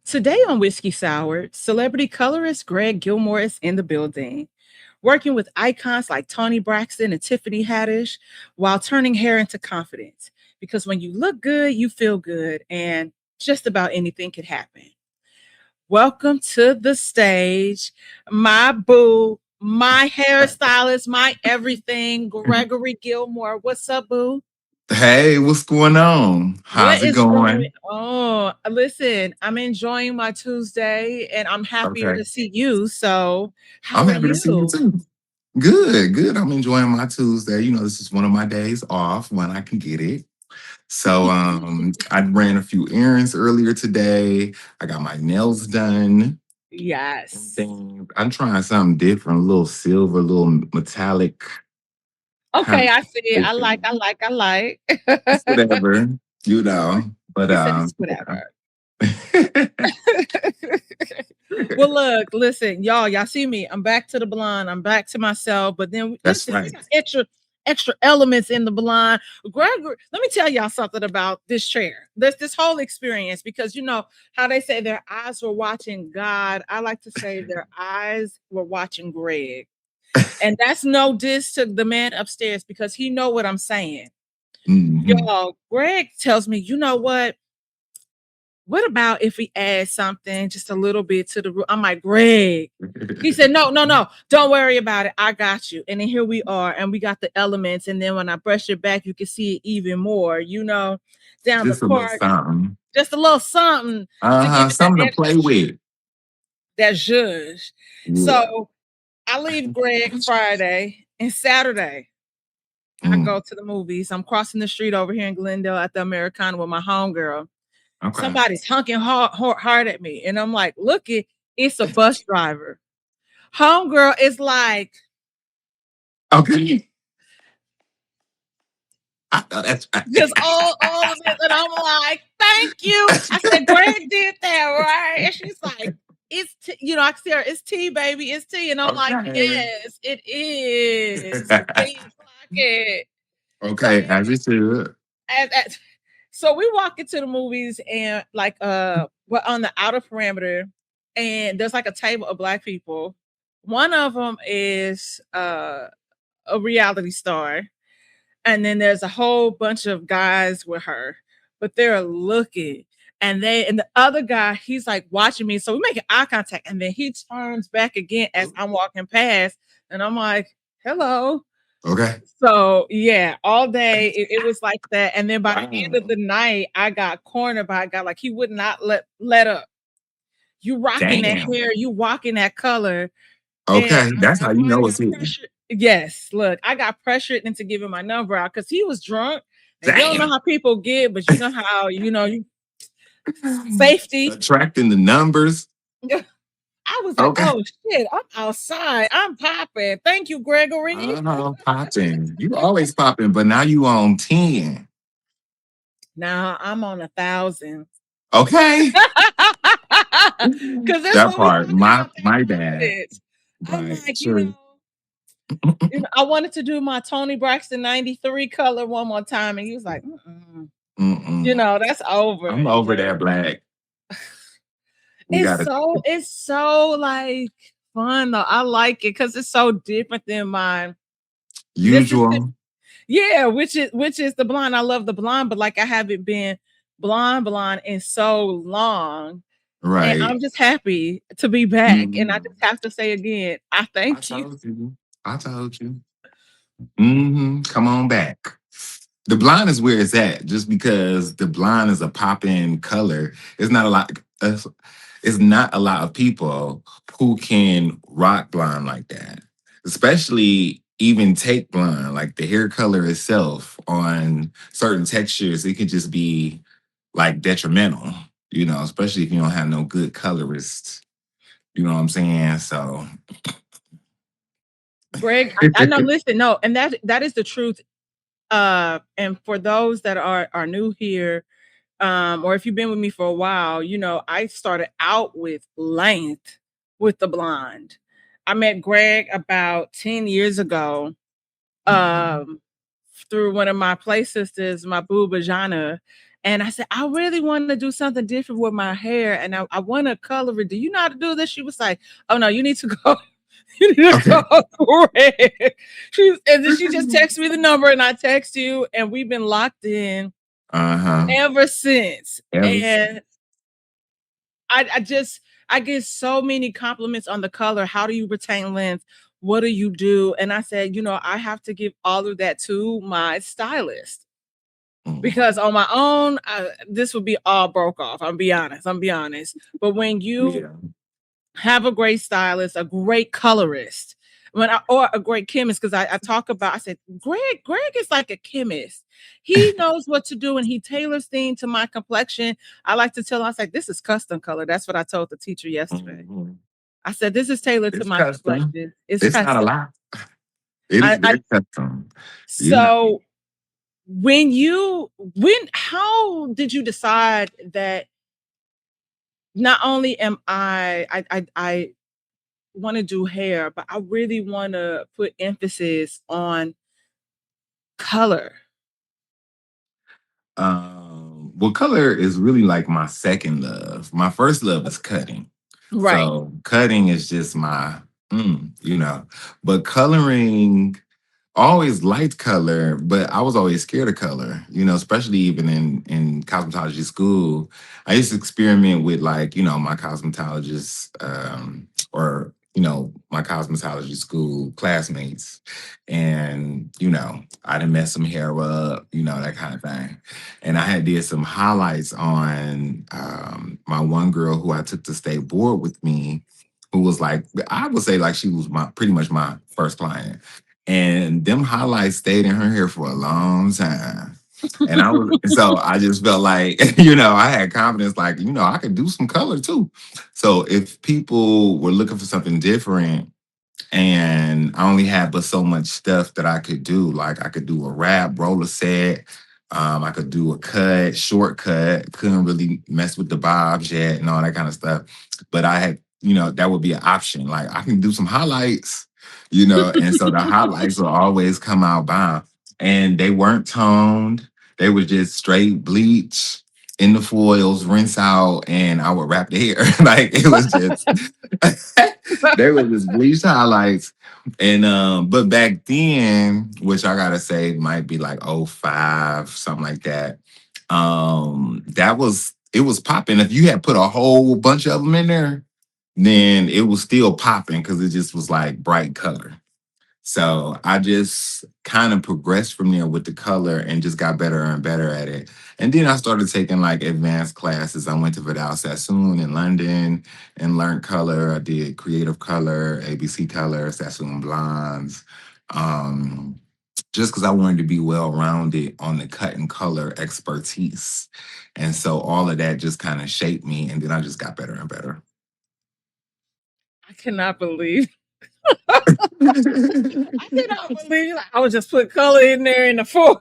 Today on Whiskey Sour, celebrity colorist Greg Gilmore is in the building, working with icons like Toni Braxton and Tiffany Haddish while turning hair into confidence. Because when you look good, you feel good, and just about anything could happen. Welcome to the stage, my boo, my hairstylist, my everything, Gregory Gilmore. What's up, boo? Hey, what's going on? What How's it is going going? on? Listen, I'm enjoying my Tuesday and I'm happier Okay. to see you. So, how I'm are happy to see you you? too. Good, good. I'm enjoying my Tuesday. This is one of my days off when I can get it. So I ran a few errands earlier today. I got my nails done. And Yes. then I'm trying something different, a little silver, a little metallic kind Okay, of I see it. I like, situation. I like, I like. It's whatever, you know. But He said it's whatever. yeah. Well, look, listen, y'all see me. I'm back to the blonde. I'm back to myself. But then That's listen, we right. got extra elements in the blonde. Gregory, let me tell y'all something about this chair. This whole experience, because you know how they say their eyes were watching God. I like to say their eyes were watching Greg. And that's no diss to the man upstairs because he know what I'm saying. Mhm. Y'all, Greg tells me, you know what about if we add something just a little bit to the room? I'm like, Greg. He said, no, no, no, don't worry about it. I got you. And then here we are, and we got the elements. And then when I brush it back, you can see it even more, down the Just a little part, something. just a little something to give it that Something to extra, play with. that zhuzh. Yeah. So I leave Greg Friday, and Saturday, I Mm, go to the movies. I'm crossing the street over here in Glendale at the Americana with my homegirl. okay. Somebody's honking hard at me. And I'm like, look, it's a bus driver. Homegirl is like, Okay. I know that's just right. all of this. And I'm like, thank you. I said, Greg did that, right? And she's like, I can see her, it's tea, baby, it's tea. And I'm like, Okay. yes, it is. Can you clock it? So Okay, as it should. as so we walk into the movies and like we're on the outer perimeter and there's like a table of black people. One of them is a reality star, and then there's a whole bunch of guys with her, but they're looking, and the other guy, he's like watching me, so we make eye contact, and then he turns back again as I'm walking past, and I'm like, hello. Okay. So yeah, all day it was like that. And then by the end of Wow. the night, I got cornered by a guy. Like he would not let up. You rocking that Damn. hair, you walking that color. And Okay, that's how I you finally know got it's hitting. pressured. Yes, look, I got pressured into giving my number out because he was drunk. And you don't know Damn. how people get, but you know how, you safety. Attracting the numbers. I was like, Okay. oh shit, I'm outside. I'm popping. Thank you, Gregory. Popping. You always popping, but now you on 10. Now I'm on 1,000. Okay. Because that's That what we part, talking about, that my bad. confidence. I'm Right, like, true. I wanted to do my Tony Braxton 93 color one more time. And he was like, mm-mm. Mm-mm. That's over. I'm over that black. We It's gotta so, it's so like fun though. I like it because it's so different than mine. This is usual. yeah, which is the blonde. I love the blonde, but like I haven't been blonde in so long. And Right. I'm just happy to be back. And I Mhm. just have to say again, I I thank you. told you. I told you. Come on back. The blonde is where it's at, just because the blonde is a pop-in color. It's not a lot. It's not a lot of people who can rock blonde like that, especially even take blonde, like the hair color itself on certain textures. It could just be like detrimental, especially if you don't have no good colorist. You know what I'm saying? So, Greg, I know, listen, no, and that is the truth. And for those that are new here, or if you've been with me for a while, I started out with length with the blonde. I met Greg about 10 years ago, um, through one of my play sisters, my boo Bajana. And I said, I really want to do something different with my hair, and I want to color it. Do you know how to do this? She was like, oh no, you need to go. You need to Okay. call Greg. And then she just texted me the number, and I text you, and we've been locked in Uh-huh. ever since. Ever And since. I just I get so many compliments on the color. How do you retain length? What do you do? And I said, I have to give all of that to my stylist Mhm. because on my own, this would be all broke off. I'm be honest. But when you Yeah. have a great stylist, a great colorist, or a great chemist, because I talk about, I said, Greg is like a chemist. He knows what to do and he tailors things to my complexion. I like to tell him, I was like, this is custom color. That's what I told the teacher yesterday. Mhm. I said, this is tailored to It's my custom. complexion. It's It's not a custom. lot. It is I very custom. You know. so how did you decide that not only am I want to do hair, but I really want to put emphasis on color. Well, color is really like my second love. My first love is cutting. Right. So cutting is just my, but coloring always liked color, but I was always scared of color, especially even in cosmetology school. I used to experiment with like, my cosmetologist or my cosmetology school classmates. And, I done messed some hair up, that kind of thing. And I had did some highlights on my one girl who I took to state board with me, who was like, I would say like she was my pretty much my first client. And them highlights stayed in her hair for a long time. And I just felt like, I had confidence, like, I could do some color too. So if people were looking for something different, and I only had but so much stuff that I could do. Like I could do a wrap, roller set. I could do a cut, shortcut. Couldn't really mess with the bobs yet and all that kind of stuff. But I had, that would be an option. Like I can do some highlights, and so the highlights will always come out bomb. And they weren't toned. They were just straight bleach in the foils, rinse out, and I would wrap the hair. Like it was just they were just bleached highlights. And but back then, which I gotta say might be like '05, something like that. That was it was popping. If you had put a whole bunch of them in there, then it was still popping because it just was like bright color. So I just kind of progressed from there with the color and just got better and better at it. And then I started taking like advanced classes. I went to Vidal Sassoon in London and learned color. I did creative color, ABC color, Sassoon blondes. Um, just because I wanted to be well rounded on the cut and color expertise. And so all of that just kind of shaped me. And then I just got better and better. I cannot believe. I cannot believe I would just put color in there in the foil.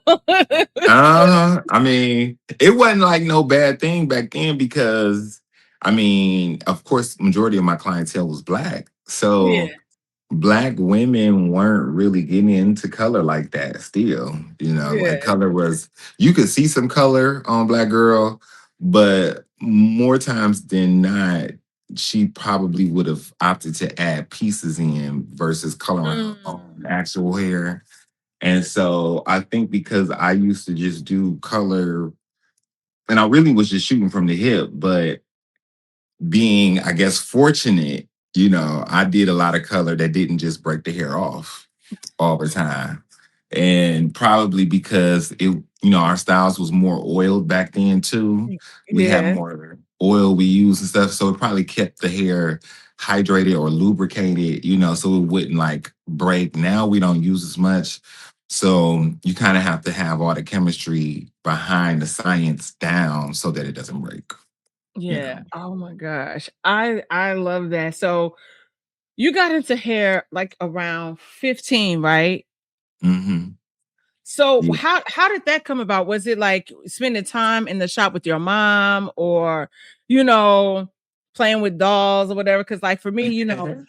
I mean, it wasn't like no bad thing back then because, I mean, of course, majority of my clientele was black. So Yeah, black women weren't really getting into color like that still. Like yeah. color was, you could see some color on Black Girl, but more times than not, she probably would have opted to add pieces in versus coloring her own Mm. actual hair. And so I think because I used to just do color and I really was just shooting from the hip, but being, I guess, fortunate, I did a lot of color that didn't just break the hair off all the time. And probably because our styles was more oiled back then too. We had Yeah, more oil we used and stuff. So it probably kept the hair hydrated or lubricated, so it wouldn't like break. Now we don't use as much. So you kind of have to have all the chemistry behind the science down so that it doesn't break, you yeah. know. Oh my gosh. I love that. So you got into hair like around 15, right? Hmm. So how did that come about? Was it like spending time in the shop with your mom or, you know, playing with dolls or whatever? Cause like for me,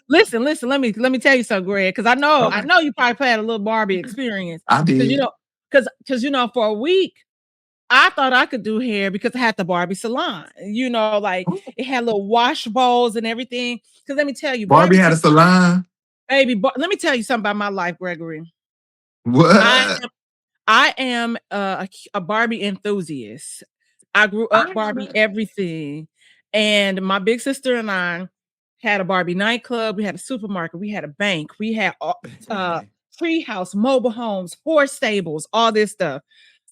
listen, let me tell you something, Greg. Cause I Okay. know you probably had a little Barbie experience. I Cause did. for a week, I thought I could do hair because I had the Barbie salon. Like it had little wash bowls and everything. Because let me tell you, Barbie Barbie had a took salon. baby. Let me tell you something about my life, Gregory. I What? I am a Barbie enthusiast. I grew I up know Barbie that. everything. And my big sister and I had a Barbie nightclub. We had a supermarket. We had a bank. We had uh, tree house, mobile homes, horse stables, all this stuff.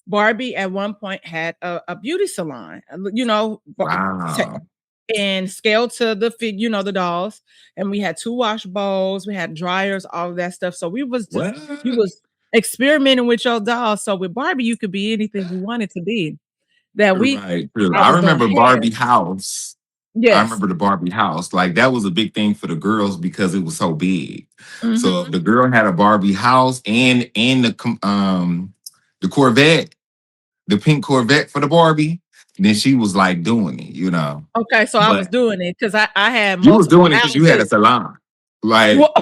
Barbie at one point had a beauty salon, Wow. and scaled to the dolls. And we had two wash bowls, we had dryers, all of that stuff. So you What? was experimenting with your dolls. So with Barbie, you could be anything you wanted to be. That we, Right. True. I I was doing remember hair. Barbie house. I Yes. remember the Barbie house. Like that was a big thing for the girls because it was so big. So if Hmm. the girl had a Barbie house and the Corvette, the pink Corvette for the Barbie, then she was like doing it, you know. Okay, so I was But doing it because I had you was multiple doing it because you had a houses. salon. Like Well,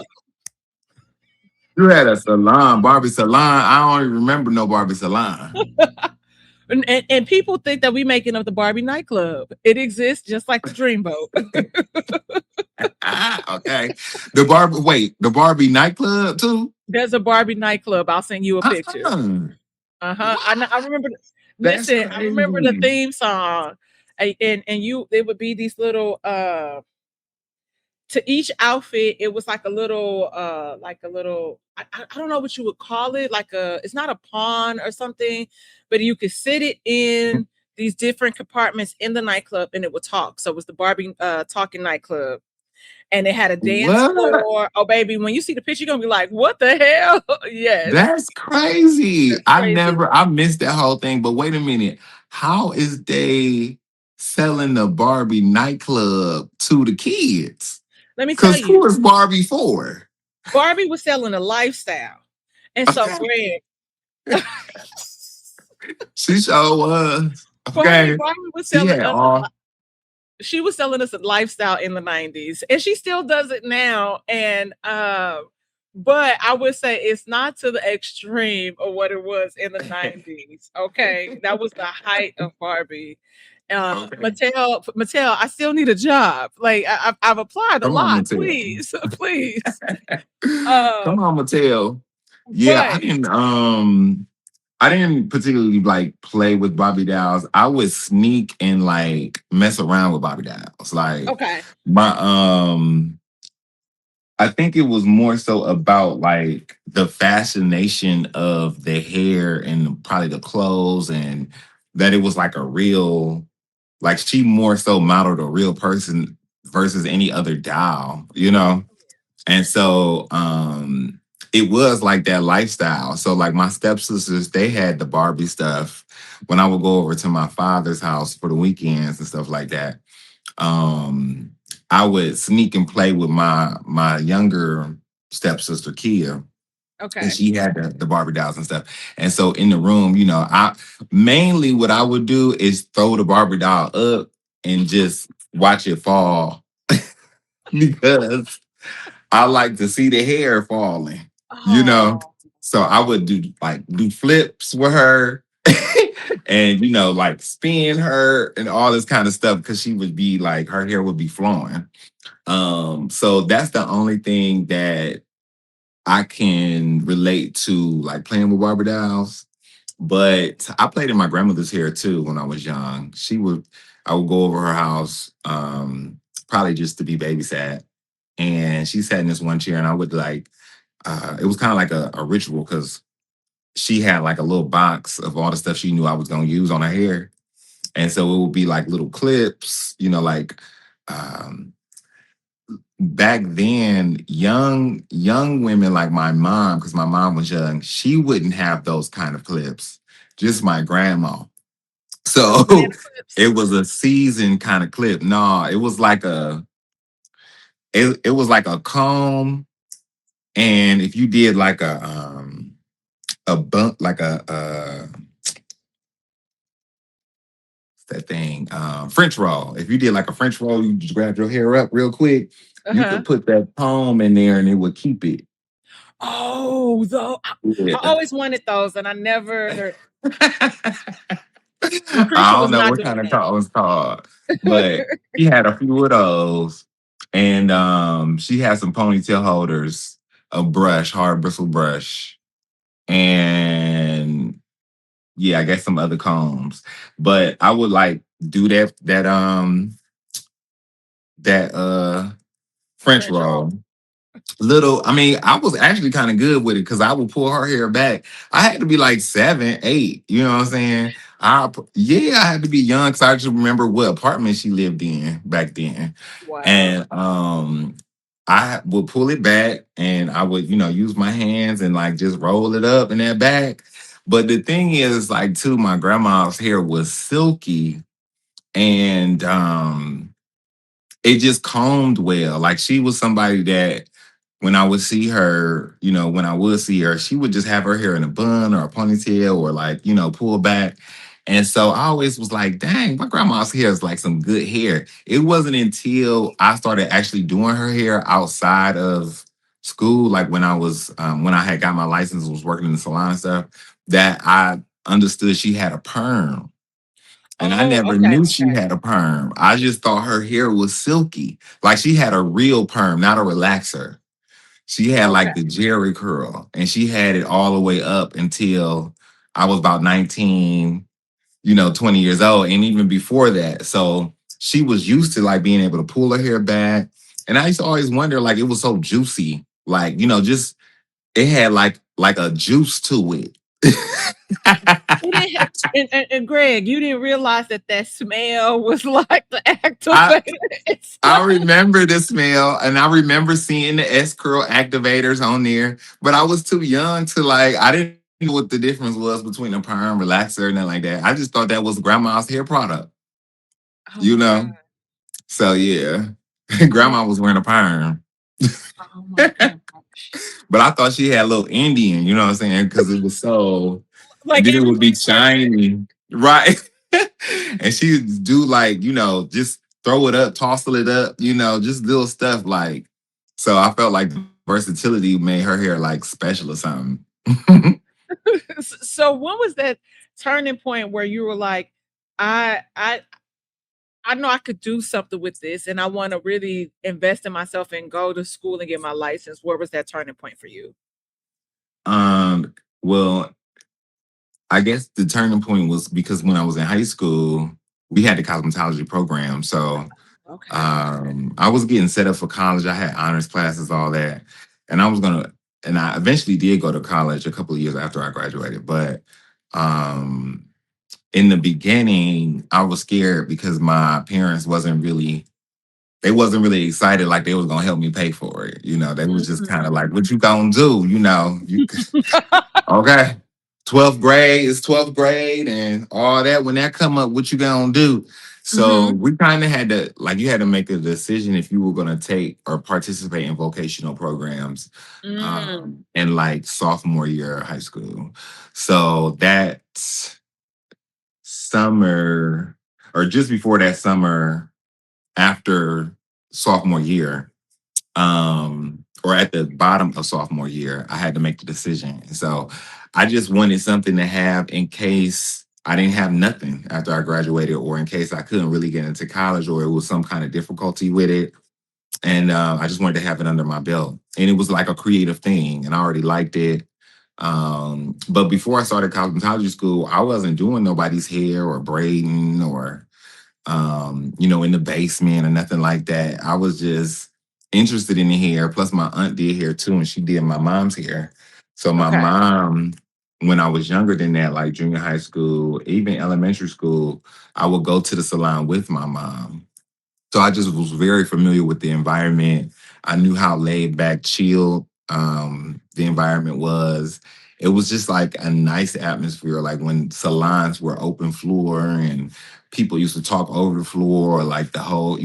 you had a salon, Barbie salon. I don't even remember no Barbie salon. and people think that we making up the Barbie nightclub. It exists just like the Dreamboat. Okay. The Barbie nightclub too? There's a Barbie nightclub. I'll send you a picture. Uh-uh. Uh-huh. What? I remember. That's Listen, I remember the crazy. theme song, and it would be these little to each outfit. It was like a little. I don't know what you would call it. It's not a pawn or something, but you could sit it in these different compartments in the nightclub, and it would talk. So it was the Barbie talking nightclub. And it had a dance What? floor. Oh, baby, when you see the picture, you're gonna be like, "What the hell?" Yes, That's crazy. that's crazy. I missed that whole thing. But wait a minute. How is they selling the Barbie nightclub to the kids? Let me tell Because you, who is Barbie for? Barbie was selling a lifestyle, and so Okay. Greg, She sure was. Barbie, Okay. Barbie was She selling had us. all. She was selling us a lifestyle in the '90s, and she still does it now. And but I would say it's not to the extreme of what it was in the '90s. Okay, that was the height of Barbie. Okay. Mattel, I still need a job. Like I've applied a Come on, lot. Mattel. Please, please. Uh, Come on, Mattel. Yeah, but I didn't particularly like play with Bobby dolls. I would sneak and like mess around with Bobby dolls. Like okay, my I think it was more so about like the fascination of the hair and probably the clothes and that it was like a real like she more so modeled a real person versus any other doll, you know? And so it was like that lifestyle. So like my stepsisters, they had the Barbie stuff when I would go over to my father's house for the weekends and stuff like that. Um I would sneak and play with my younger stepsister Kia, and okay, she had the Barbie dolls and stuff. And so in the room, you know, I mainly what I would do is throw the Barbie doll up and just watch it fall because I like to see the hair falling, you know. oh, So I would do flips with her and like spin her and all this kind of stuff because she would be like her hair would be flowing. So that's the only thing that I can relate to like playing with Barbie dolls. But I played in my grandmother's hair too when I was young. I would go over her house, probably just to be babysat. And she sat in this one chair and I would like it was kind of like a ritual because she had like a little box of all the stuff she knew I was gonna use on her hair. And so it would be like little clips, like um back then, young women like my mom, because my mom was young, she wouldn't have those kind of clips. Just my grandma. those So banana clips. it was a seasoned kind of clip. No, it was like a comb, and if you did like a bump, like that thing, French roll. If you did like a French roll, you just grab your hair up real quick. You Uh-huh. could put that comb in there, and it would keep it. Oh, though I Yeah. always wanted those, and I never. Lucretia I don't was know not what doing kind of that. car it was called, but she had a few of those, and she had some ponytail holders, a brush, hard bristle brush, and yeah, I guess some other combs. But I would like do that French French roll. roll. Little, I mean, I was actually kind of good with it because I would pull her hair back. I had to be like 7, 8. You know what I'm saying? Yeah, I had to be young because I just remember what apartment she lived in back then, Wow. and I would pull it back, and I would, use my hands and like just roll it up in that back. But the thing is, like, too, my grandma's hair was silky, and it just combed well. Like she was somebody that when I would see her, when I would see her, she would just have her hair in a bun or a ponytail or like, pull back. And so I always was like, dang, my grandma's hair is like some good hair. It wasn't until I started actually doing her hair outside of school, like when I had got my license, was working in the salon and stuff, that I understood she had a perm. And I Oh, never okay, knew she okay, had a perm. I just thought her hair was silky. Like she had a real perm, not a relaxer. She had okay. like the Jerry curl, and she had it all the way up until I was about 19, 20 years old, and even before that. So she was used to like being able to pull her hair back. And I used to always wonder, like, it was so juicy. Like, just it had like a juice to it. It didn't ha and Greg, you didn't realize that that smell was like the I activator. It's I like, remember the smell, and I remember seeing the S curl activators on there, but I was too young to like. I didn't know what the difference was between a perm relaxer and nothing like that. I just thought that was grandma's hair product, oh you my god. know. So yeah, Oh, grandma was wearing a perm, oh my gosh. but I thought she had a little Indian. You know what I'm saying? Because it was so, and Like then it would be everybody says that. shiny, right? And she would do like, just throw it up, tossle it up, just little stuff like. So I felt like versatility made her hair like special or something. So when was that turning point where you were like, I I I know I could do something with this and I want to really invest in myself and go to school and get my license. Where was that turning point for you? Well, I guess the turning point was because when I was in high school, we had the cosmetology program. So Okay. I was getting set up for college. I had honors classes, all that. And and I eventually did go to college a couple of years after I graduated. But um, in the beginning, I was scared because my parents they wasn't really excited like they was gonna help me pay for it. They was just kind of like, Mm. what you gonna do? Okay. 12th grade is 12th grade and all that. When that come up, what you gonna do? So Mhm. we kind of had to like you had to make a decision if you were gonna take or participate in vocational programs Mm. in like sophomore year of high school. So that summer or just before that summer after sophomore year, or at the bottom of sophomore year, I had to make the decision. So I just wanted something to have in case I didn't have nothing after I graduated, or in case I couldn't really get into college, or it was some kind of difficulty with it. And I just wanted to have it under my belt. And it was like a creative thing, and I already liked it. But before I started cosmetology school, I wasn't doing nobody's hair or braiding or in the basement or nothing like that. I was just interested in the hair. Plus, my aunt did hair too, and she did my mom's hair. So my Okay. mom, when I was younger than that, like junior high school, even elementary school, I would go to the salon with my mom. So I just was very familiar with the environment. I knew how laid back, chill the environment was. It was just like a nice atmosphere, like when salons were open floor and people used to talk over the floor, or like the whole,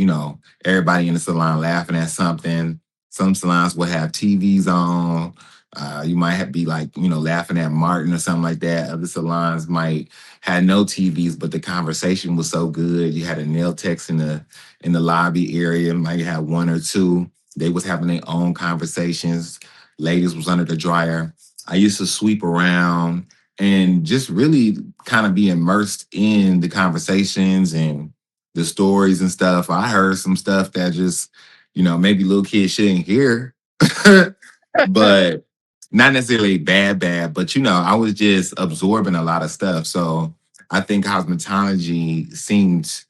everybody in the salon laughing at something. Some salons would have TVs on. You might have be like, laughing at Martin or something like that. Other salons might had no TVs, but the conversation was so good. You had a nail techs in the lobby area, might have one or two. They was having their own conversations. Ladies was under the dryer. I used to sweep around and just really kind of be immersed in the conversations and the stories and stuff. I heard some stuff that just, maybe little kids shouldn't hear, but not necessarily bad, but I was just absorbing a lot of stuff. So I think cosmetology seemed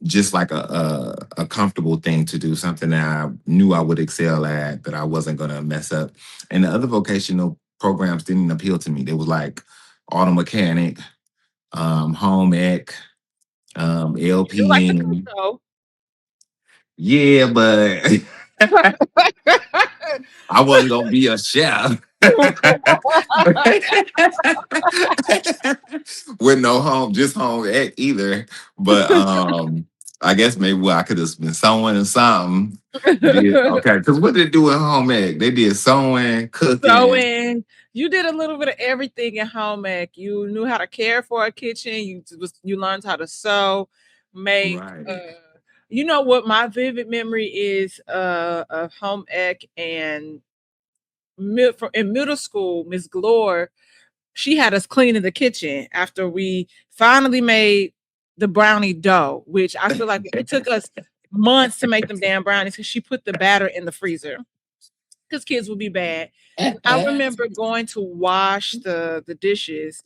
just like a comfortable thing to do, something that I knew I would excel at, that I wasn't gonna mess up. And the other vocational programs didn't appeal to me. They was like auto mechanic, home ec, You do like to cook LPN. though. Yeah, but I wasn't gonna be a chef. With no home, just home ec either. But I guess maybe I could have been sewing or something. Did okay, because what did they do in home ec? They did sewing, cooking. Sewing. You did a little bit of everything in home ec. You knew how to care for a kitchen. You learned how to sew, make. Right. You know what my vivid memory is of home ec and in middle school, Miss Glore, she had us cleaning the kitchen after we finally made the brownie dough, which I feel like it took us months to make them damn brownies because she put the batter in the freezer because kids would be bad. And I remember going to wash the dishes,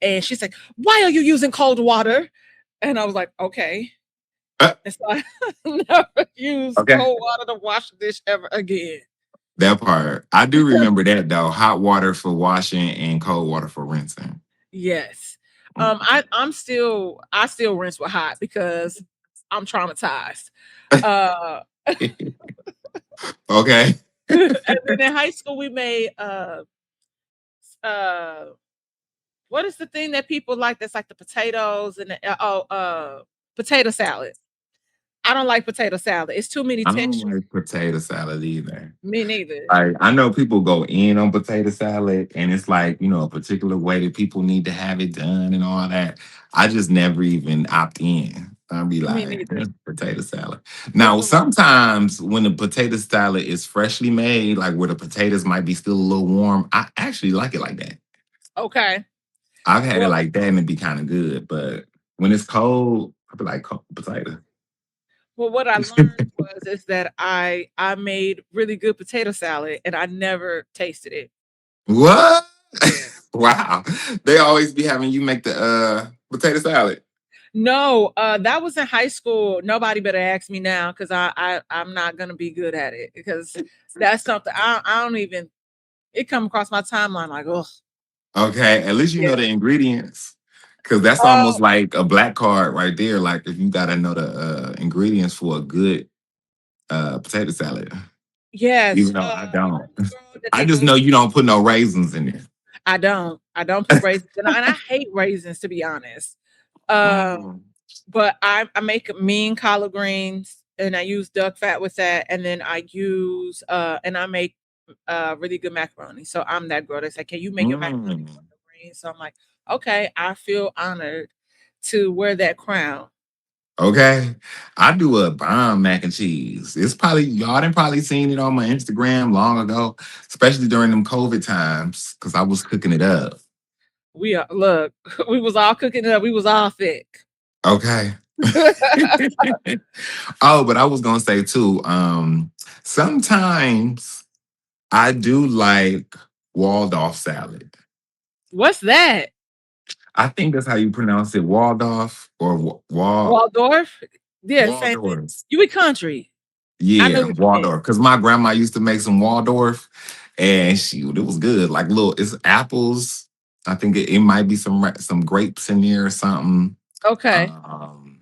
and she's like, "Why are you using cold water?" And I was like, "Okay." And so I never used Okay. cold water to wash the dish ever again. That part. I do remember that though. Hot water for washing and cold water for rinsing. Yes. Mm. I still rinse with hot because I'm traumatized. Uh Okay. and then in high school we made uh what is the thing that people like that's like the potatoes and potato salad. I don't like potato salad. It's too many I don't textures. like potato salad either. Me neither. I know people go in on potato salad, and it's like, a particular way that people need to have it done and all that. I just never even opt in. I'll be Me like, neither. potato salad. It's Now, the wrong. sometimes when the potato salad is freshly made, like where the potatoes might be still a little warm, I actually like it like that. Okay. I've had it Well, like that and it'd be kind of good. But when it's cold, I'll be like, cold potato. what I learned was is that I made really good potato salad and I never tasted it. What? Yeah. Wow. They always be having you make the potato salad. No, that was in high school. Nobody better ask me now because I'm not gonna be good at it because that's something I don't even. It come across my timeline like, oh Okay, at least you yeah. know the ingredients. Cause that's Oh almost like a black card right there. Like if you gotta know the ingredients for a good potato salad. yes. Even though I What don't. is the girl that I they just do? know you don't put no raisins in there. I don't put raisins, and I hate raisins to be honest. Um, Mm. but I make mean collard greens and I use duck fat with that, and then I use and I make really good macaroni. So I'm that girl that's like, can you make your macaroni Mm. and greens? So I'm like, okay, I feel honored to wear that crown. Okay. I do a bomb mac and cheese. It's probably y'all done probably seen it on my Instagram long ago, especially during them COVID times, because I was cooking it up. We are look, we was all cooking it up, we was all thick. Okay. Oh, but I was gonna say too, sometimes I do like Waldorf salad. What's that? I think that's how you pronounce it, Waldorf or Waldorf? Yeah, same thing. Waldorf. You eat country. I know Yeah, what you meant. Waldorf. Because my grandma used to make some Waldorf, and it was good. Like little, it's apples. I think it might be some grapes in there or something. Okay. Um,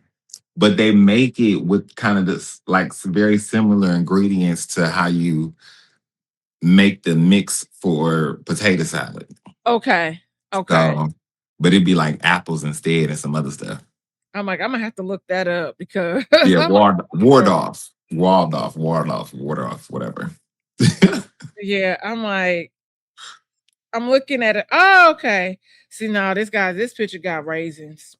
but they make it with kind of this like very similar ingredients to how you make the mix for potato salad. Okay. Okay. So, but it'd be like apples instead and some other stuff. I'm like, I'm gonna have to look that up because Yeah, I'm like, Wardolph, whatever. yeah, I'm like, I'm looking at it. Oh, okay. See, now this picture got raisins.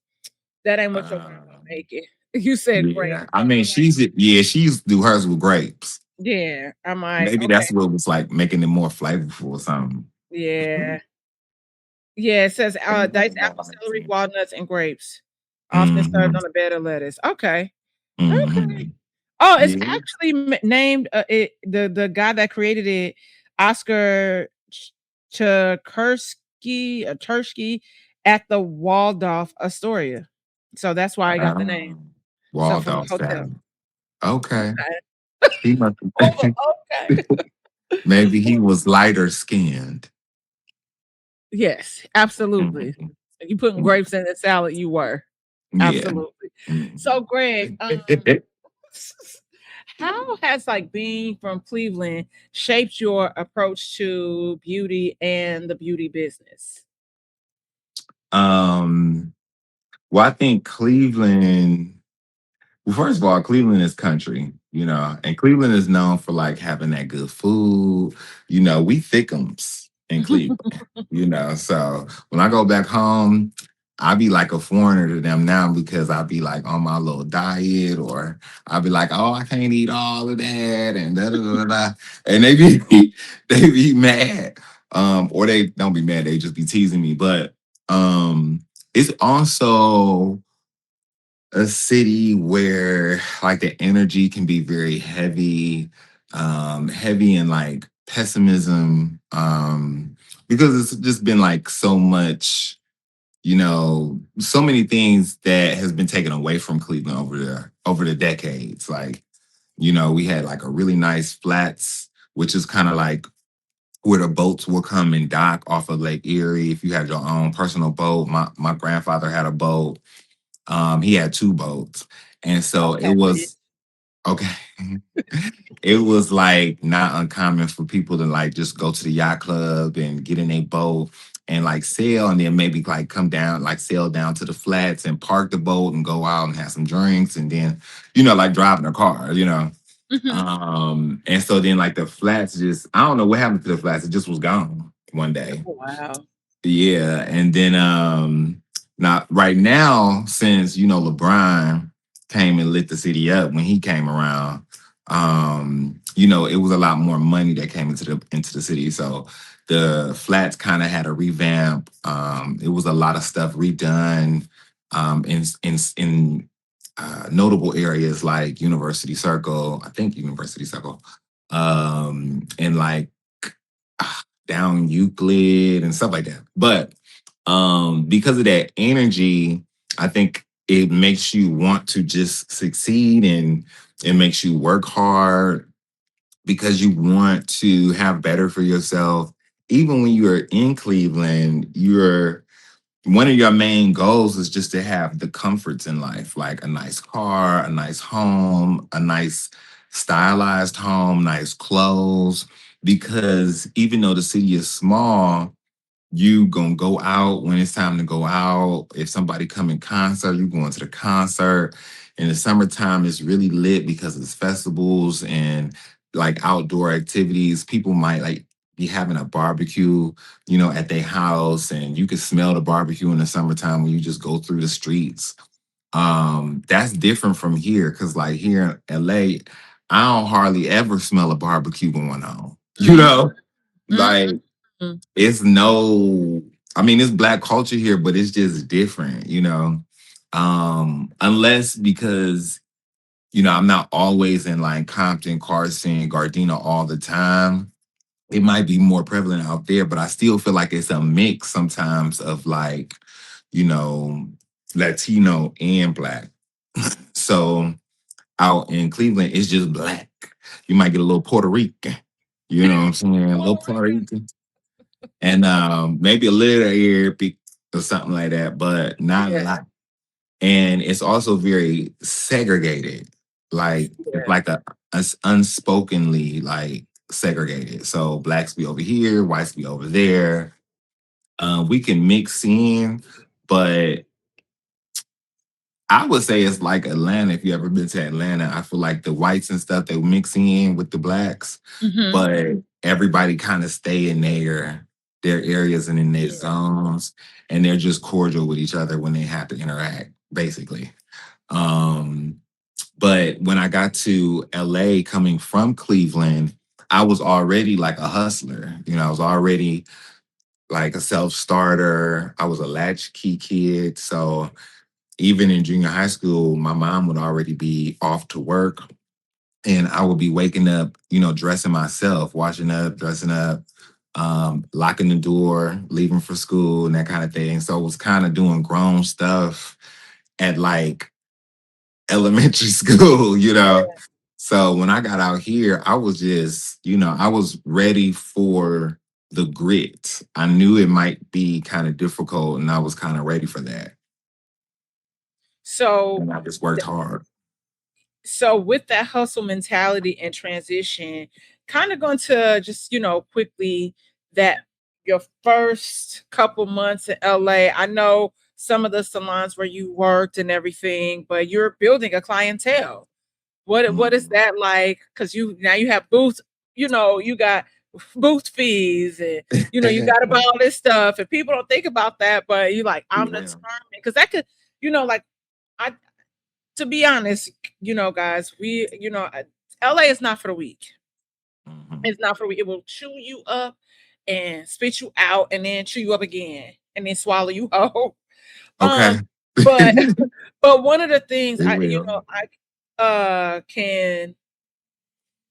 That ain't what your grandma Um, make it. You said grapes. yeah, I So mean, I'm like, she used to do hers with grapes. yeah. I'm like, Maybe okay, that's what was like making it more flavorful or something. yeah. Yeah, it says diced apple, celery, Mm-hmm. walnuts, and grapes, often served on a bed of lettuce. Okay, okay. Mm-hmm. Oh, it's Yeah. actually named the guy that created it, Oscar Tursky at the Waldorf Astoria. So that's why I got the name. So from the Waldorf hotel. style. Okay. Okay. He must Oh, okay. maybe he was lighter skinned. Yes, absolutely. Mhm. You putting grapes in the salad, you were. Yeah. Absolutely. So, Mhm. Greg, how has like being from Cleveland shaped your approach to beauty and the beauty business? um, well, I think Cleveland. Well, first of all, Cleveland is country, and Cleveland is known for like having that good food. We thickums in Cleveland, So when I go back home, I be like a foreigner to them now because I be like on my little diet, or I be like, oh, I can't eat all of that, and da da da da, and they be they be mad, or they don't be mad, they just be teasing me. But it's also a city where like the energy can be very heavy, heavy in like pessimism, because it's just been like so much, so many things that has been taken away from Cleveland over the decades. Like, we had like a really nice flats, which is kind of like where the boats will come and dock off of Lake Erie. If you had your own personal boat, my grandfather had a boat. He had two boats. And so it Okay. was okay. It was like not uncommon for people to like just go to the yacht club and get in a boat and like sail, and then maybe like come down, like sail down to the flats and park the boat and go out and have some drinks, and then, like driving a car. Hmm. And so then like the flats just, I don't know what happened to the flats. It just was gone one day. Oh, wow. Yeah, and then now right now, since LeBron came and lit the city up when he came around, it was a lot more money that came into the city. So the flats kind of had a revamp. It was a lot of stuff redone in notable areas like University Circle, I think University Circle, and like down Euclid and stuff like that. But because of that energy, I think it makes you want to just succeed, and it makes you work hard because you want to have better for yourself. Even when you're in Cleveland, you're one of your main goals is just to have the comforts in life, like a nice car, a nice home, a nice stylized home, nice clothes. Because even though the city is small, you gonna go out when it's time to go out. If somebody come in concert, you going to the concert. In the summertime, it's really lit because it's festivals and like outdoor activities. People might like be having a barbecue, at their house, and you can smell the barbecue in the summertime when you just go through the streets. That's different from here because like here in LA, I don't hardly ever smell a barbecue going on. Mm, Like mm, it's no, I mean, it's black culture here, but it's just different. Unless because, I'm not always in like Compton, Carson, Gardena all the time. It might be more prevalent out there, but I still feel like it's a mix sometimes of like, you know, Latino and black. So out in Cleveland, it's just black. You might get a little Puerto Rican, you know what I'm saying? A little Puerto Puerto Rican. Rican and maybe a little Arabic or something like that, but not a Yeah, lot. And it's also very segregated, like it's yeah. like a unspokenly like segregated. So blacks be over here, whites be over there. We can mix in, but I would say it's like Atlanta. If you ever been to Atlanta, I feel like the whites and stuff they mix in with the blacks, Hmm. but everybody kind of stay in their areas and in their Yeah. zones, and they're just cordial with each other when they have to interact, basically. Um, but when I got to LA coming from Cleveland, I was already like a hustler. I was already like a self-starter. I was a latchkey kid. So even in junior high school, my mom would already be off to work. And I would be waking up, dressing myself, washing up, dressing up, locking the door, leaving for school, and that kind of thing. So I was kind of doing grown stuff at like elementary school. So when I got out here, I was just, I was ready for the grit. I knew it might be kind of difficult, and I was kind of ready for that. So And I just worked hard. so with that hustle mentality and transition, kind of going to just, quickly, that your first couple months in LA, I know some of the salons where you worked and everything, but you're building a clientele. What is Mhm. that like? Because you have booths, you got booth fees, and you got to buy all this stuff, and people don't think about that, but you like, I'm Yeah. determined, because that could, like, I to be honest, guys, LA is not for the weak. Mhm. It's not for weak. It will chew you up and spit you out, and then chew you up again, and then swallow you whole. Okay. But but one of the things It will. I can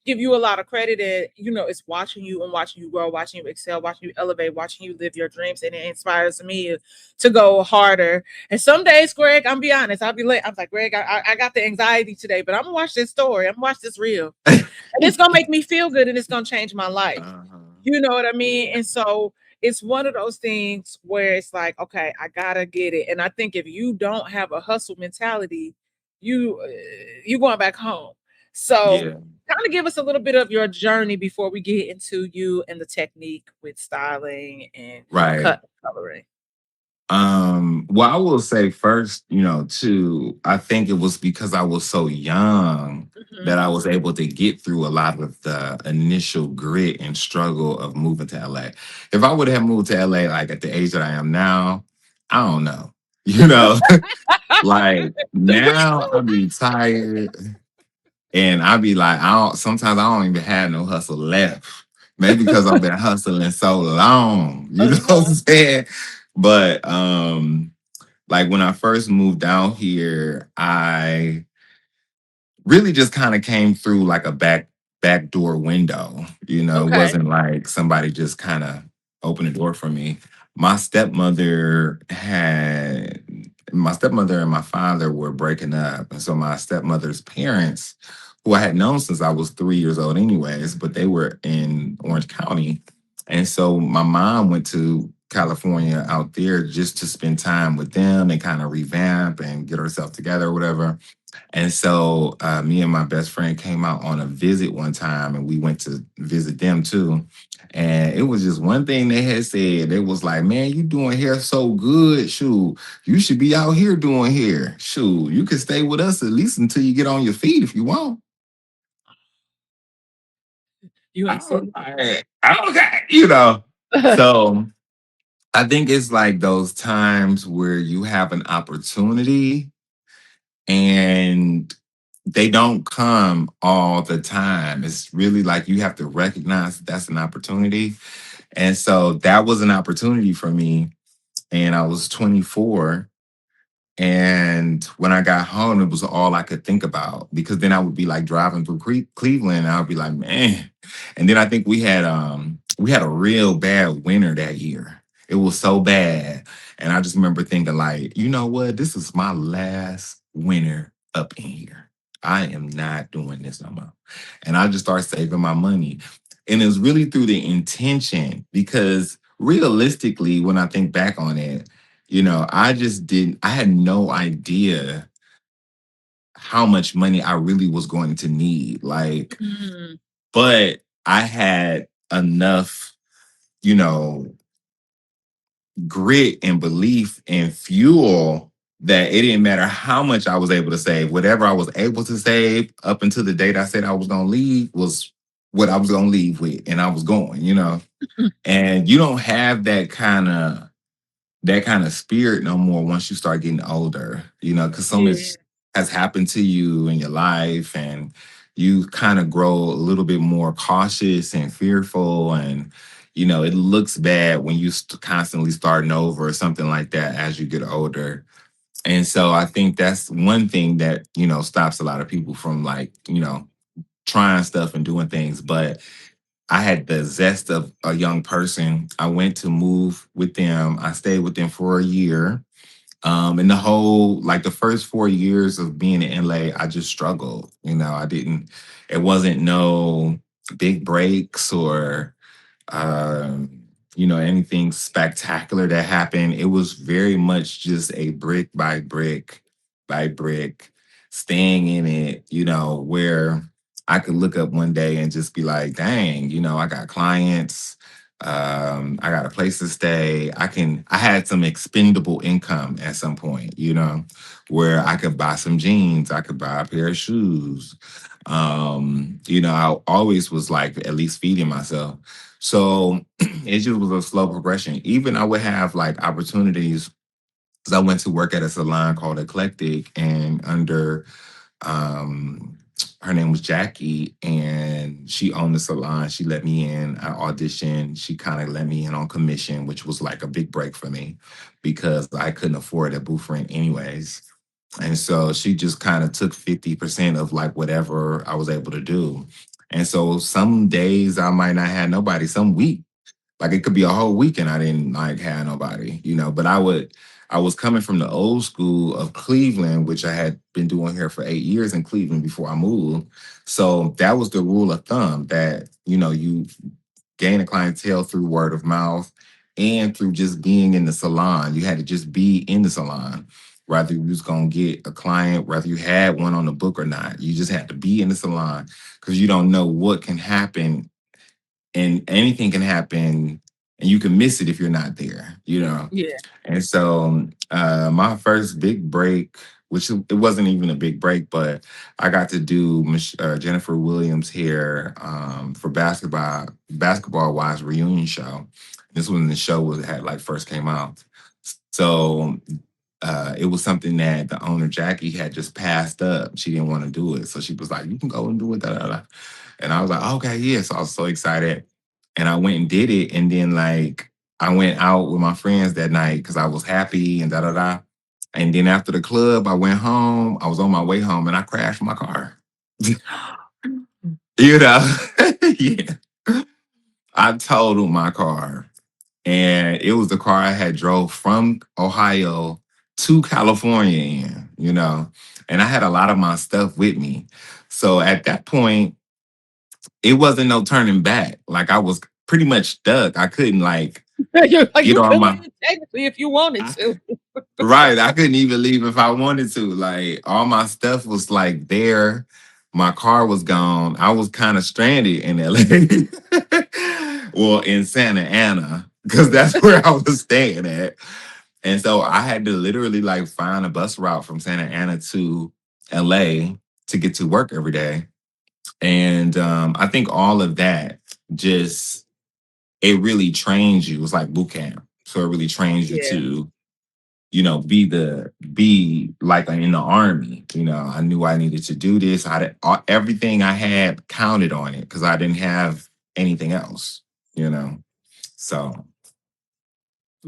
give you a lot of credit at, it's watching you and watching you grow, watching you excel, watching you elevate, watching you live your dreams, and it inspires me to go harder. And some days, Greg, I'm be honest, I'll be late. I'm like, Greg, I got the anxiety today, but I'm gonna watch this story. I'm gonna watch this reel, and it's gonna make me feel good, and it's gonna change my life. Uh-huh. You know what I mean? Yeah. And so it's one of those things where it's like, okay, I gotta get it. And I think if you don't have a hustle mentality, you going back home. So Yeah. kind of give us a little bit of your journey before we get into you and the technique with styling and Right. cut and coloring. Well, I will say first, too, I think it was because I was so young Mhm. that I was able to get through a lot of the initial grit and struggle of moving to LA. If I would have moved to LA like at the age that I am now, I don't know. You know, like We now I'd be tired and I'd be like, sometimes I don't even have no hustle left. Maybe because I've been hustling so long. You know what uh-huh. I'm saying? But like when I first moved down here, I really just kind of came through like a back door window. It Okay. wasn't like somebody just kind of opened the door for me. My stepmother and my father were breaking up. And so my stepmother's parents, who I had known since I was 3 years old anyways, but they were in Orange County. And so my mom went to California out there just to spend time with them and kind of revamp and get herself together or whatever. And so me and my best friend came out on a visit one time and we went to visit them too. And it was just one thing they had said. They was like, man, you doing hair so good. Shoot, you should be out here doing hair. Shoot, you can stay with us at least until you get on your feet if you want. You I ain't was sitting. like, okay. So I think it's like those times where you have an opportunity and they don't come all the time. It's really like you have to recognize that's an opportunity. And so that was an opportunity for me. And I was 24. And when I got home, it was all I could think about because then I would be like driving through Cleveland and I would be like, man. And then I think we had a real bad winter that year. It was so bad. And I just remember thinking, like, you know what? This is my last winter up in here. I am not doing this no more. And I just started saving my money. And it was really through the intention because realistically, when I think back on it, I had no idea how much money I really was going to need. Like, Mm, but I had enough, you know, grit and belief and fuel that it didn't matter how much I was able to save. Whatever I was able to save up until the date I said I was going to leave was what I was going to leave with. And I was going. And you don't have that kind of spirit no more once you start getting older, because so yeah. much has happened to you in your life and you kind of grow a little bit more cautious and fearful. And, it looks bad when you constantly starting over or something like that as you get older. And so I think that's one thing that, stops a lot of people from like, trying stuff and doing things. But I had the zest of a young person. I went to move with them. I stayed with them for a year. And the whole, like the first 4 years of being in LA, I just struggled. It wasn't no big breaks or um, anything spectacular that happened. It was very much just a brick by brick by brick, staying in it, where I could look up one day and just be like, dang, I got clients. I got a place to stay. I had some expendable income at some point, where I could buy some jeans, I could buy a pair of shoes. I always was like at least feeding myself. So it just was a slow progression. Even I would have like opportunities because I went to work at a salon called Eclectic, and under um her name was Jackie, and she owned the salon. She let me in. I auditioned. She kind of let me in on commission, which was like a big break for me because I couldn't afford a booth rent anyways. And so she just kind of took 50% of like whatever I was able to do. And so some days I might not have nobody, some week, like it could be a whole week and I didn't like have nobody, but I was coming from the old school of Cleveland, which I had been doing here for 8 years in Cleveland before I moved. So that was the rule of thumb that, you gain a clientele through word of mouth and through just being in the salon. You had to just be in the salon. Whether you was gonna get a client, whether you had one on the book or not, you just had to be in the salon because you don't know what can happen, and anything can happen, and you can miss it if you're not there. Yeah. And so my first big break, which it wasn't even a big break, but I got to do Jennifer Williams' hair for Basketball Wives reunion show. This was when the show had like first came out. So it was something that the owner Jackie had just passed up. She didn't want to do it, so she was like, "You can go and do it." Da, da, da. And I was like, "Okay, yeah." So I was so excited, and I went and did it. And then like I went out with my friends that night because I was happy and da da da. And then after the club, I went home. I was on my way home, and I crashed my car. you know, yeah. I totaled my car, and it was the car I had drove from Ohio to California in. And I had a lot of my stuff with me. So at that point, it wasn't no turning back. Like I was pretty much stuck. I couldn't like You're like, get you on could my leave technically if you wanted I, to. right. I couldn't even leave if I wanted to. Like all my stuff was like there. My car was gone. I was kind of stranded in LA. Well, in Santa Ana, because that's where I was staying at. And so I had to literally like find a bus route from Santa Ana to LA to get to work every day. And I think all of that just it really trains you. It's like boot camp. So it really trains you Yeah. to, be like in the army. I knew I needed to do this. Everything I had counted on it because I didn't have anything else, you know. So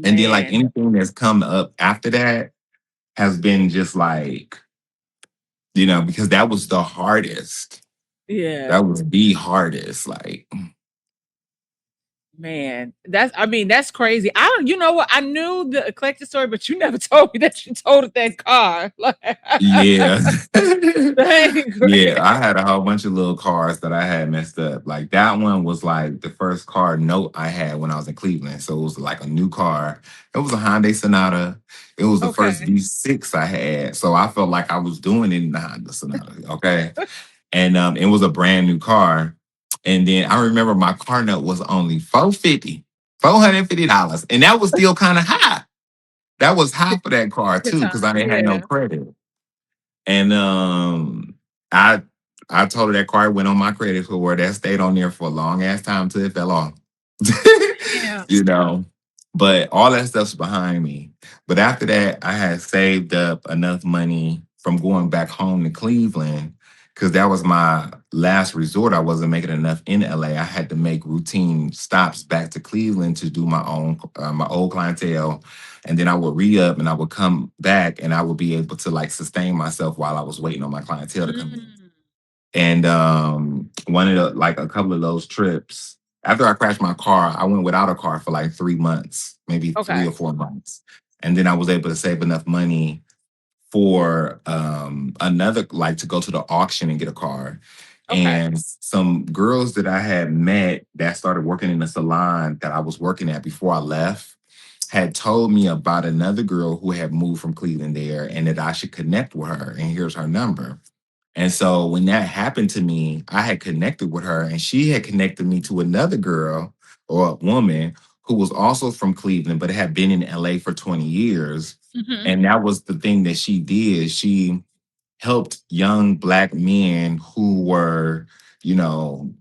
and then like Man. anything that's come up after that has been just like, because that was the hardest. Yeah. That was the hardest. Like, Man, that's crazy. I don't, you know what? I knew the eclectic story, but you never told me that you totaled that car. Like, yeah. dang, Yeah, Greg. I had a whole bunch of little cars that I had messed up. Like that one was like the first car note I had when I was in Cleveland. So it was like a new car. It was a Hyundai Sonata. It was the first Okay. V6 I had. So I felt like I was doing it in the Honda Sonata. Okay. And it was a brand new car. And then I remember my car note was only $450. And that was still kind of high. That was high for that car At the too, because I time, didn't have no yeah. credit. And I I told her that car went on my credit score. That stayed on there for a long ass time till it fell off. Yeah. you know. But all that stuff's behind me. But after that, I had saved up enough money from going back home to Cleveland because that was my last resort. I wasn't making enough in LA. I had to make routine stops back to Cleveland to do my old clientele, and then I would re-up and I would come back and I would be able to like sustain myself while I was waiting on my clientele to come in. Mm. And one of the like a couple of those trips, after I crashed my car, I went without a car for like 3 months, maybe Okay. 3 or 4 months. And then I was able to save enough money for another, like, to go to the auction and get a car. Okay. And some girls that I had met that started working in the salon that I was working at before I left had told me about another girl who had moved from Cleveland there and that I should connect with her. And here's her number. And so when that happened to me, I had connected with her and she had connected me to another girl or a woman who was also from Cleveland, but had been in LA for 20 years. Hmm. And that was the thing that she did. She helped young Black men who were,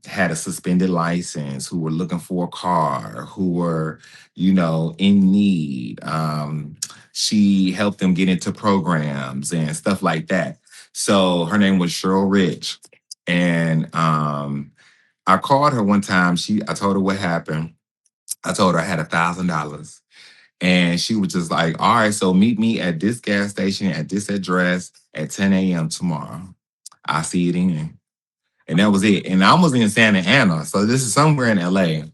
had a suspended license, who were looking for a car, who were, in need. She helped them get into programs and stuff like that. So her name was Cheryl Rich. And I called her one time. I told her what happened. I told her I had $1,000. And she was just like, all right, so meet me at this gas station at this address at 10 a.m. tomorrow. I'll see it in. And that was it. And I was in Santa Ana. So this is somewhere in LA.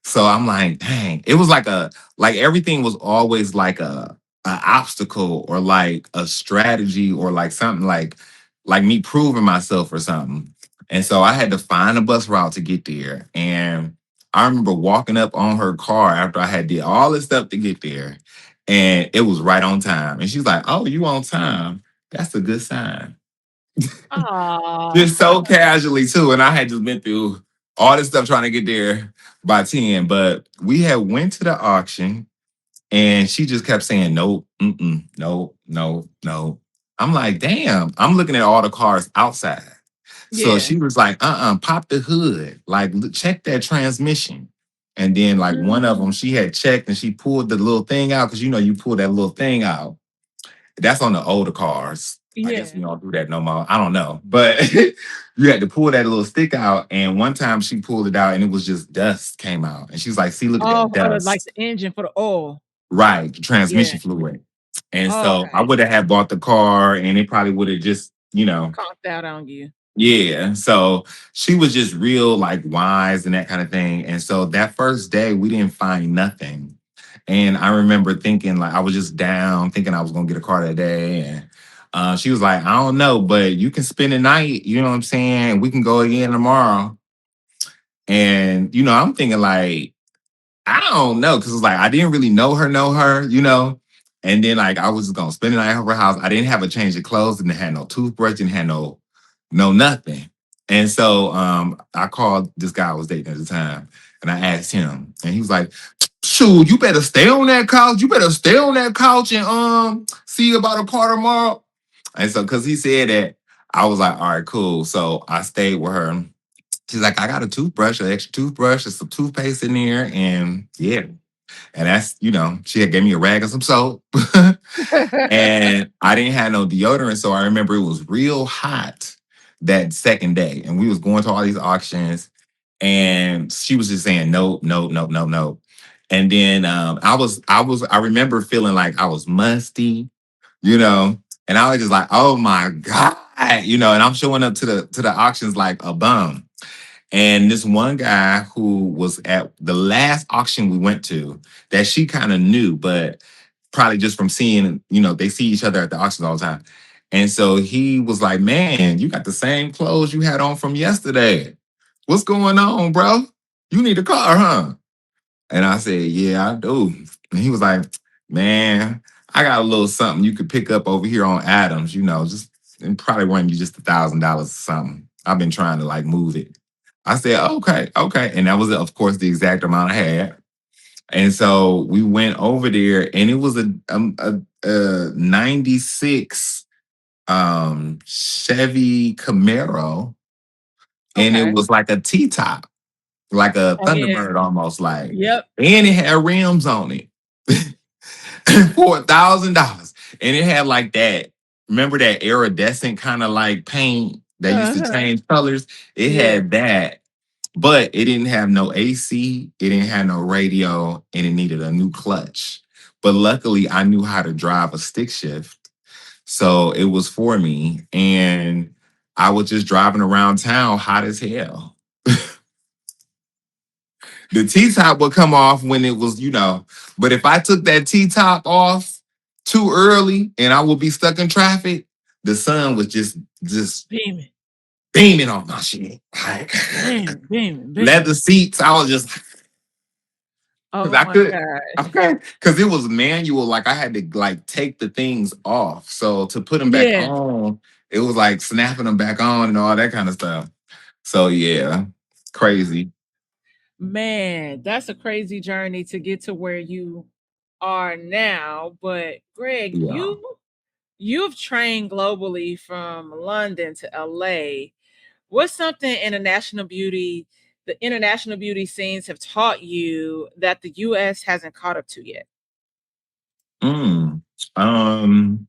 So I'm like, dang, it was like everything was always like a obstacle or like a strategy or like something like me proving myself or something. And so I had to find a bus route to get there. And I remember walking up on her car after I had did all this stuff to get there. And it was right on time. And she's like, oh, you on time. That's a good sign. Oh. Just so casually too. And I had just been through all this stuff trying to get there by 10. But we had went to the auction and she just kept saying, nope, no, no, no. I'm like, damn, I'm looking at all the cars outside. So Yeah. she was like, pop the hood, like check that transmission. And then like one of them, Mm. she had checked and she pulled the little thing out because you pull that little thing out. That's on the older cars. I guess we Yeah. don't do that no more. I don't know. But you had to pull that little stick out. And one time she pulled it out and it was just dust came out. And she's like, see, look at that Oh, like dust. the engine for the oil. Right. The Yeah. transmission fluid. And Oh, so I okay. would have had bought the car and it probably would have just, Conked out on you. yeah. So she was just real like wise and that kind of thing. And so that first day we didn't find nothing. And I remember thinking like I was just down, thinking I was gonna get a car that day. And she was like, I don't know, but you can spend the night, you know what I'm saying? We can go again tomorrow. And I'm thinking like, I don't know, because it's like I didn't really know her. And then like I was just gonna spend the night at her house. I didn't have a change of clothes, didn't have no toothbrush, didn't have no nothing. And so I called this guy I was dating at the time and I asked him, and he was like, shoot, you better stay on that couch. You better stay on that couch and see you about a car tomorrow. And so because he said that, I was like, all right, cool. So I stayed with her. She's like, I got a toothbrush, an extra toothbrush, and some toothpaste in there. And yeah. And that's, she had gave me a rag and some soap. And I didn't have no deodorant. So I remember it was real hot that second day. And we was going to all these auctions. And she was just saying, nope, nope, nope, nope, nope. And then I remember feeling like I was musty, you know, and I was just like, oh my God, and I'm showing up to the auctions like a bum. And this one guy who was at the last auction we went to that she kind of knew, but probably just from seeing, they see each other at the auctions all the time. And so he was like, man, you got the same clothes you had on from yesterday. What's going on, bro? You need a car, huh? And I said, yeah, I do. And he was like, man, I got a little something you could pick up over here on Adams, just and probably run you just $1,000 or something. I've been trying to like move it. I said, okay, okay. And that was, of course, the exact amount I had. And so we went over there and it was a 96 Chevy Camaro. And it Okay. was like a T-top, like a Oh yeah. Thunderbird almost like. Yep. And it had rims on it for $1,000. And it had like that, remember that iridescent kind of like paint? that used to Uh-huh. change colors. It Yeah. had that, but it didn't have no AC, it didn't have no radio, and it needed a new clutch. But luckily, I knew how to drive a stick shift. So it was for me. And I was just driving around town hot as hell. The T top would come off when it was, but if I took that T top off too early and I would be stuck in traffic, the sun was just Beaming. beaming on my shit. Like Beaming. Beaming. leather Beaming. seats, I was just because Oh I my could. gosh. Okay, because it was manual. Like I had to like take the things off. So to put them back Yeah. on, it was like snapping them back on and all that kind of stuff. So yeah, crazy. Man, that's a crazy journey to get to where you are now. But Greg, Yeah. you've trained globally from London to LA. What's something the international beauty scenes have taught you that the US hasn't caught up to yet? Mm. Um.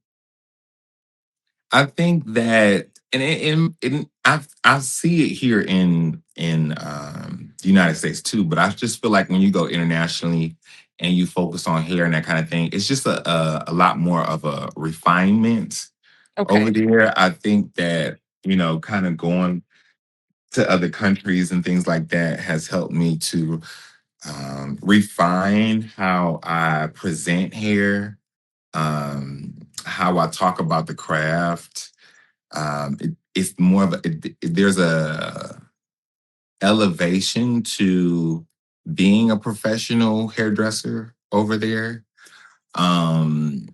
I think that, I see it here in the United States too. But I just feel like when you go internationally and you focus on hair and that kind of thing, it's just a lot more of a refinement over Okay. there. I think that kind of going to other countries and things like that has helped me to refine how I present hair, how I talk about the craft. It's more of there's a elevation to being a professional hairdresser over there. Um,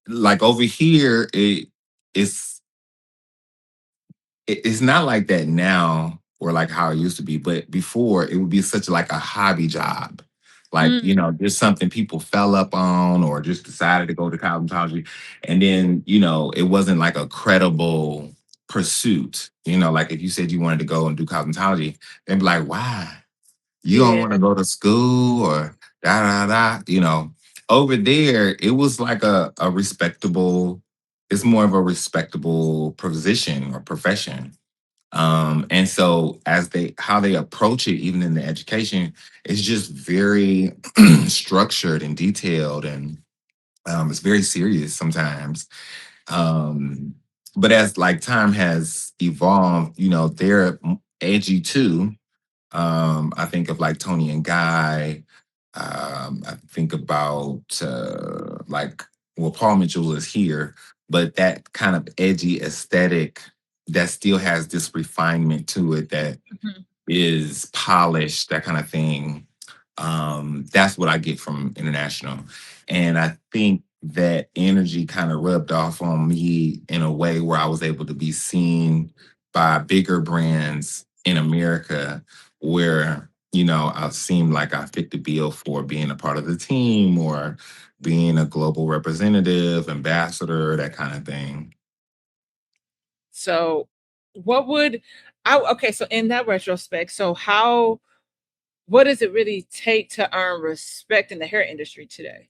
like over here, it's it's not like that now or like how it used to be, but before it would be such like a hobby job. Like, Mm, just something people fell up on or just decided to go to cosmetology. And then, it wasn't like a credible pursuit. Like if you said you wanted to go and do cosmetology, they'd be like, why? You don't yeah. want to go to school or da da da. Over there, it was like a respectable, it's more of a respectable position or profession. And so as how they approach it, even in the education, it's just very structured and detailed, and it's very serious sometimes. Um, but as like time has evolved, they're edgy too. I think of like Tony and Guy. I think about like, well, Paul Mitchell is here, but that kind of edgy aesthetic that still has this refinement to it that Mhm. is polished, that kind of thing. That's what I get from international. And I think that energy kind of rubbed off on me in a way where I was able to be seen by bigger brands in America where, I seemed like I fit the bill for being a part of the team or being a global representative, ambassador, that kind of thing. So what would I okay, so in that retrospect, so what does it really take to earn respect in the hair industry today?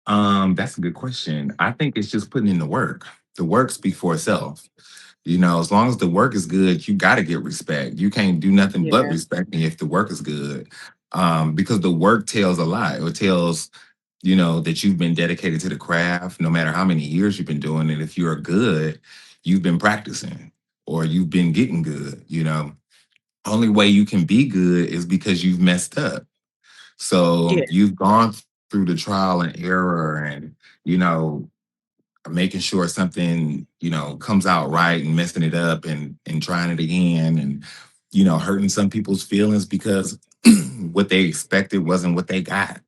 That's a good question. I think it's just putting in the work. The work speaks for itself. As long as the work is good, you got to get respect. You can't do nothing but Yeah. respect me if the work is good. Because the work tells a lot. It tells, that you've been dedicated to the craft, no matter how many years you've been doing it. If you're good, you've been practicing or you've been getting good. Only way you can be good is because you've messed up. So Yeah. you've gone through the trial and error and, you know, making sure something, comes out right and messing it up and trying it again and, hurting some people's feelings because what they expected wasn't what they got,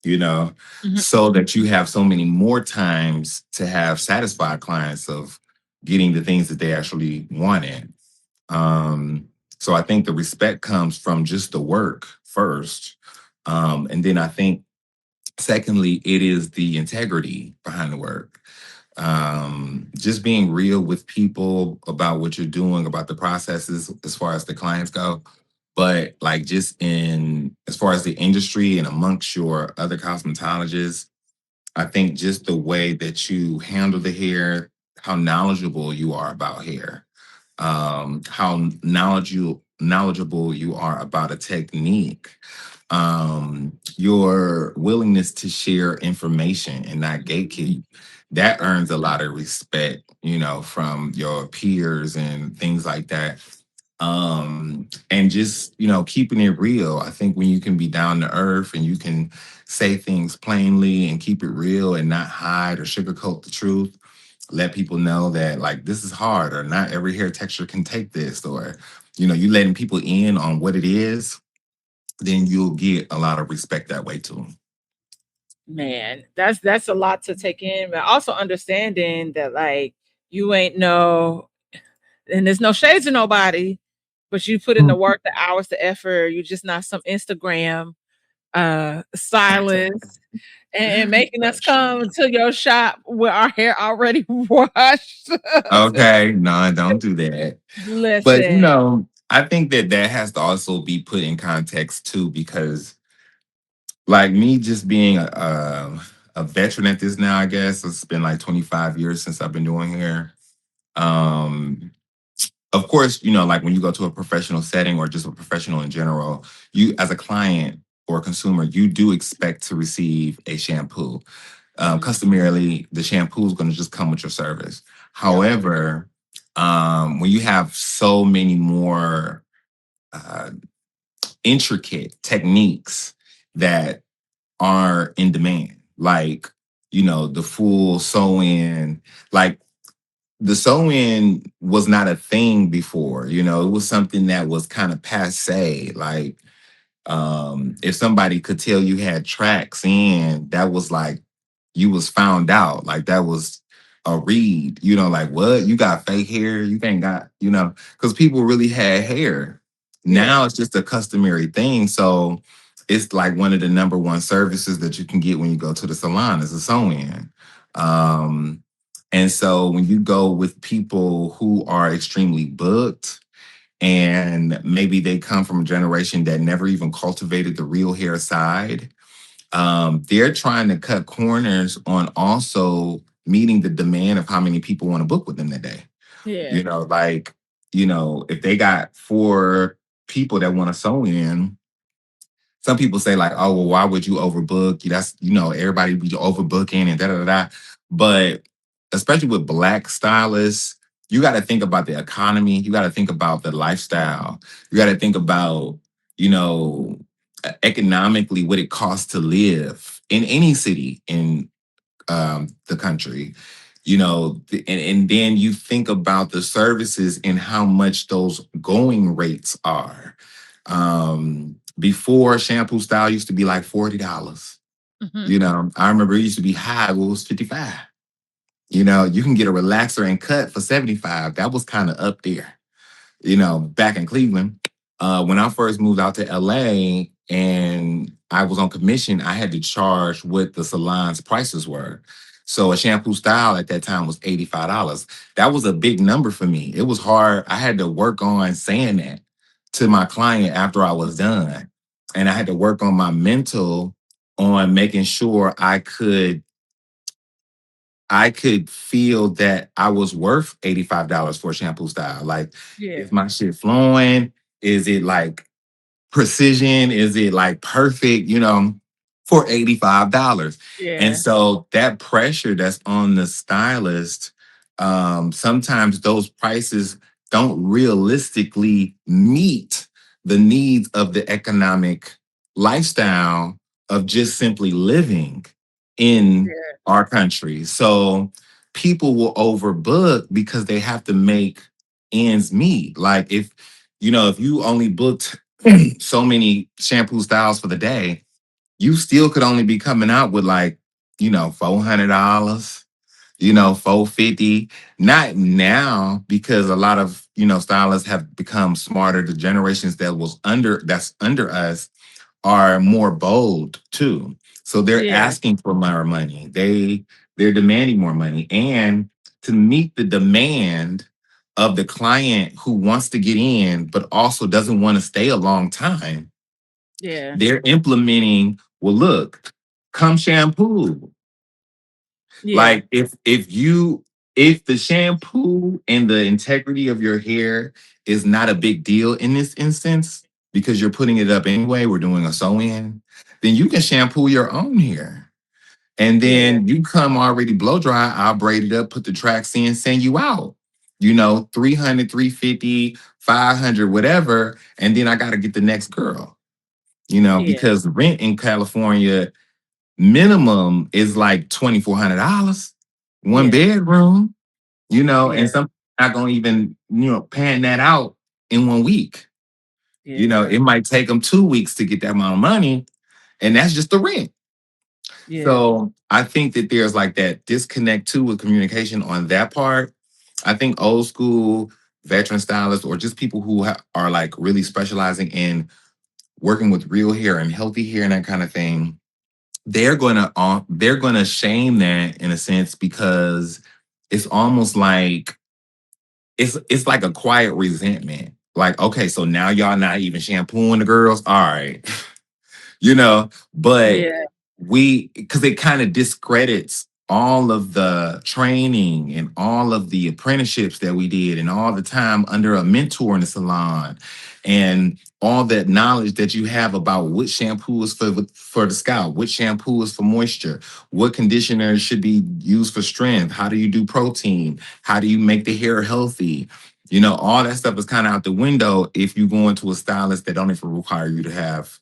you know, Mhm. so that you have so many more times to have satisfied clients of getting the things that they actually wanted. Um, so I think the respect comes from just the work first. And then I think secondly, it is the integrity behind the work. Just being real with people about what you're doing, about the processes as far as the clients go. But like just in as far as the industry and amongst your other cosmetologists, I think just the way that you handle the hair, how knowledgeable you are about hair, how knowledgeable you are about a technique, your willingness to share information and not gatekeep. That earns a lot of respect, from your peers and things like that. And just, keeping it real. I think when you can be down to earth and you can say things plainly and keep it real and not hide or sugarcoat the truth, let people know that like this is hard, or not every hair texture can take this, or you letting people in on what it is, then you'll get a lot of respect that way too. Man, that's a lot to take in, but also understanding that like you ain't no, and there's no shades of nobody, but you put in the work, the hours, the effort. You're just not some Instagram stylist and making us That's true. come to your shop with our hair already washed. Okay, no, don't do that. But Listen, I think that that has to also be put in context too, because like me just being a veteran at this now, I guess it's been like 25 years since I've been doing hair. Um, of course, like when you go to a professional setting or just a professional in general, you as a client or a consumer, you do expect to receive a shampoo. mhm, Customarily, the shampoo is going to just come with your service. yep, However, when you have so many more uh, intricate techniques that are in demand, like the full sew in, like the sew in was not a thing before. It was something that was kind of passe. Like if somebody could tell you had tracks in, that was like you was found out. Like that was a read. Like what? You got fake hair? You ain't got, because people really had hair. yeah, Now it's just a customary thing. So it's like one of the number one services that you can get when you go to the salon is a sew-in. Um, and so when you go with people who are extremely booked, and maybe they come from a generation that never even cultivated the real hair side, they're trying to cut corners on also meeting the demand of how many people want to book with them that day. yeah, Like, if they got four people that want to sew in, some people say like, oh, well, why would you overbook? That's, everybody be overbooking and da da da. Da. But especially with black stylists, you got to think about the economy. You got to think about the lifestyle. You got to think about, you know, economically what it costs to live in any city in the country. And then you think about the services and how much those going rates are. Before, shampoo style used to be like $40. mhm, I remember it used to be high, it was 55. You can get a relaxer and cut for 75. That was kind of up there, back in Cleveland. When I first moved out to LA and I was on commission, I had to charge what the salon's prices were. So a shampoo style at that time was $85. That was a big number for me. It was hard. I had to work on saying that to my client after I was done. And I had to work on my mental on making sure I could feel that I was worth $85 for a shampoo style. Like, yeah, is my shit flowing? Is it like precision? Is it like perfect, for $85? And yeah, so that pressure that's on the stylist, sometimes those prices don't realistically meet the needs of the economic lifestyle of just simply living in yeah, our country. So people will overbook because they have to make ends meet. Like if you only booked so many shampoo styles for the day, you still could only be coming out with like, $400, 450. Not now, because a lot of, stylists have become smarter. The generations that's under us are more bold too. So they're yeah, asking for more money. They're demanding more money. And to meet the demand of the client who wants to get in, but also doesn't want to stay a long time, yeah, they're implementing, well, look, come shampoo. yeah, Like if if the shampoo and the integrity of your hair is not a big deal in this instance, because you're putting it up anyway, we're doing a sew-in, then you can shampoo your own hair. And Yeah, then you come already blow dry, I'll braid it up, put the tracks in, send you out. 300, 350, 500, whatever. And then I got to get the next girl, yeah, because rent in California minimum is like $2,400, one yeah, bedroom, and yeah, some not gonna even, pan that out in 1 week. yeah, It might take them 2 weeks to get that amount of money, and that's just the rent. yeah, So I think that there's like that disconnect too with communication on that part. I think old school veteran stylists or just people who are like really specializing in working with real hair and healthy hair and that kind of thing, they're gonna shame that in a sense because it's almost like it's like a quiet resentment. Like, okay, so now y'all not even shampooing the girls. All right. But yeah, because it kind of discredits all of the training and all of the apprenticeships that we did and all the time under a mentor in the salon and all that knowledge that you have about what shampoo is for the scalp, what shampoo is for moisture, what conditioner should be used for strength, how do you do protein, how do you make the hair healthy. All that stuff is kind of out the window if you go into a stylist that don't even require you to have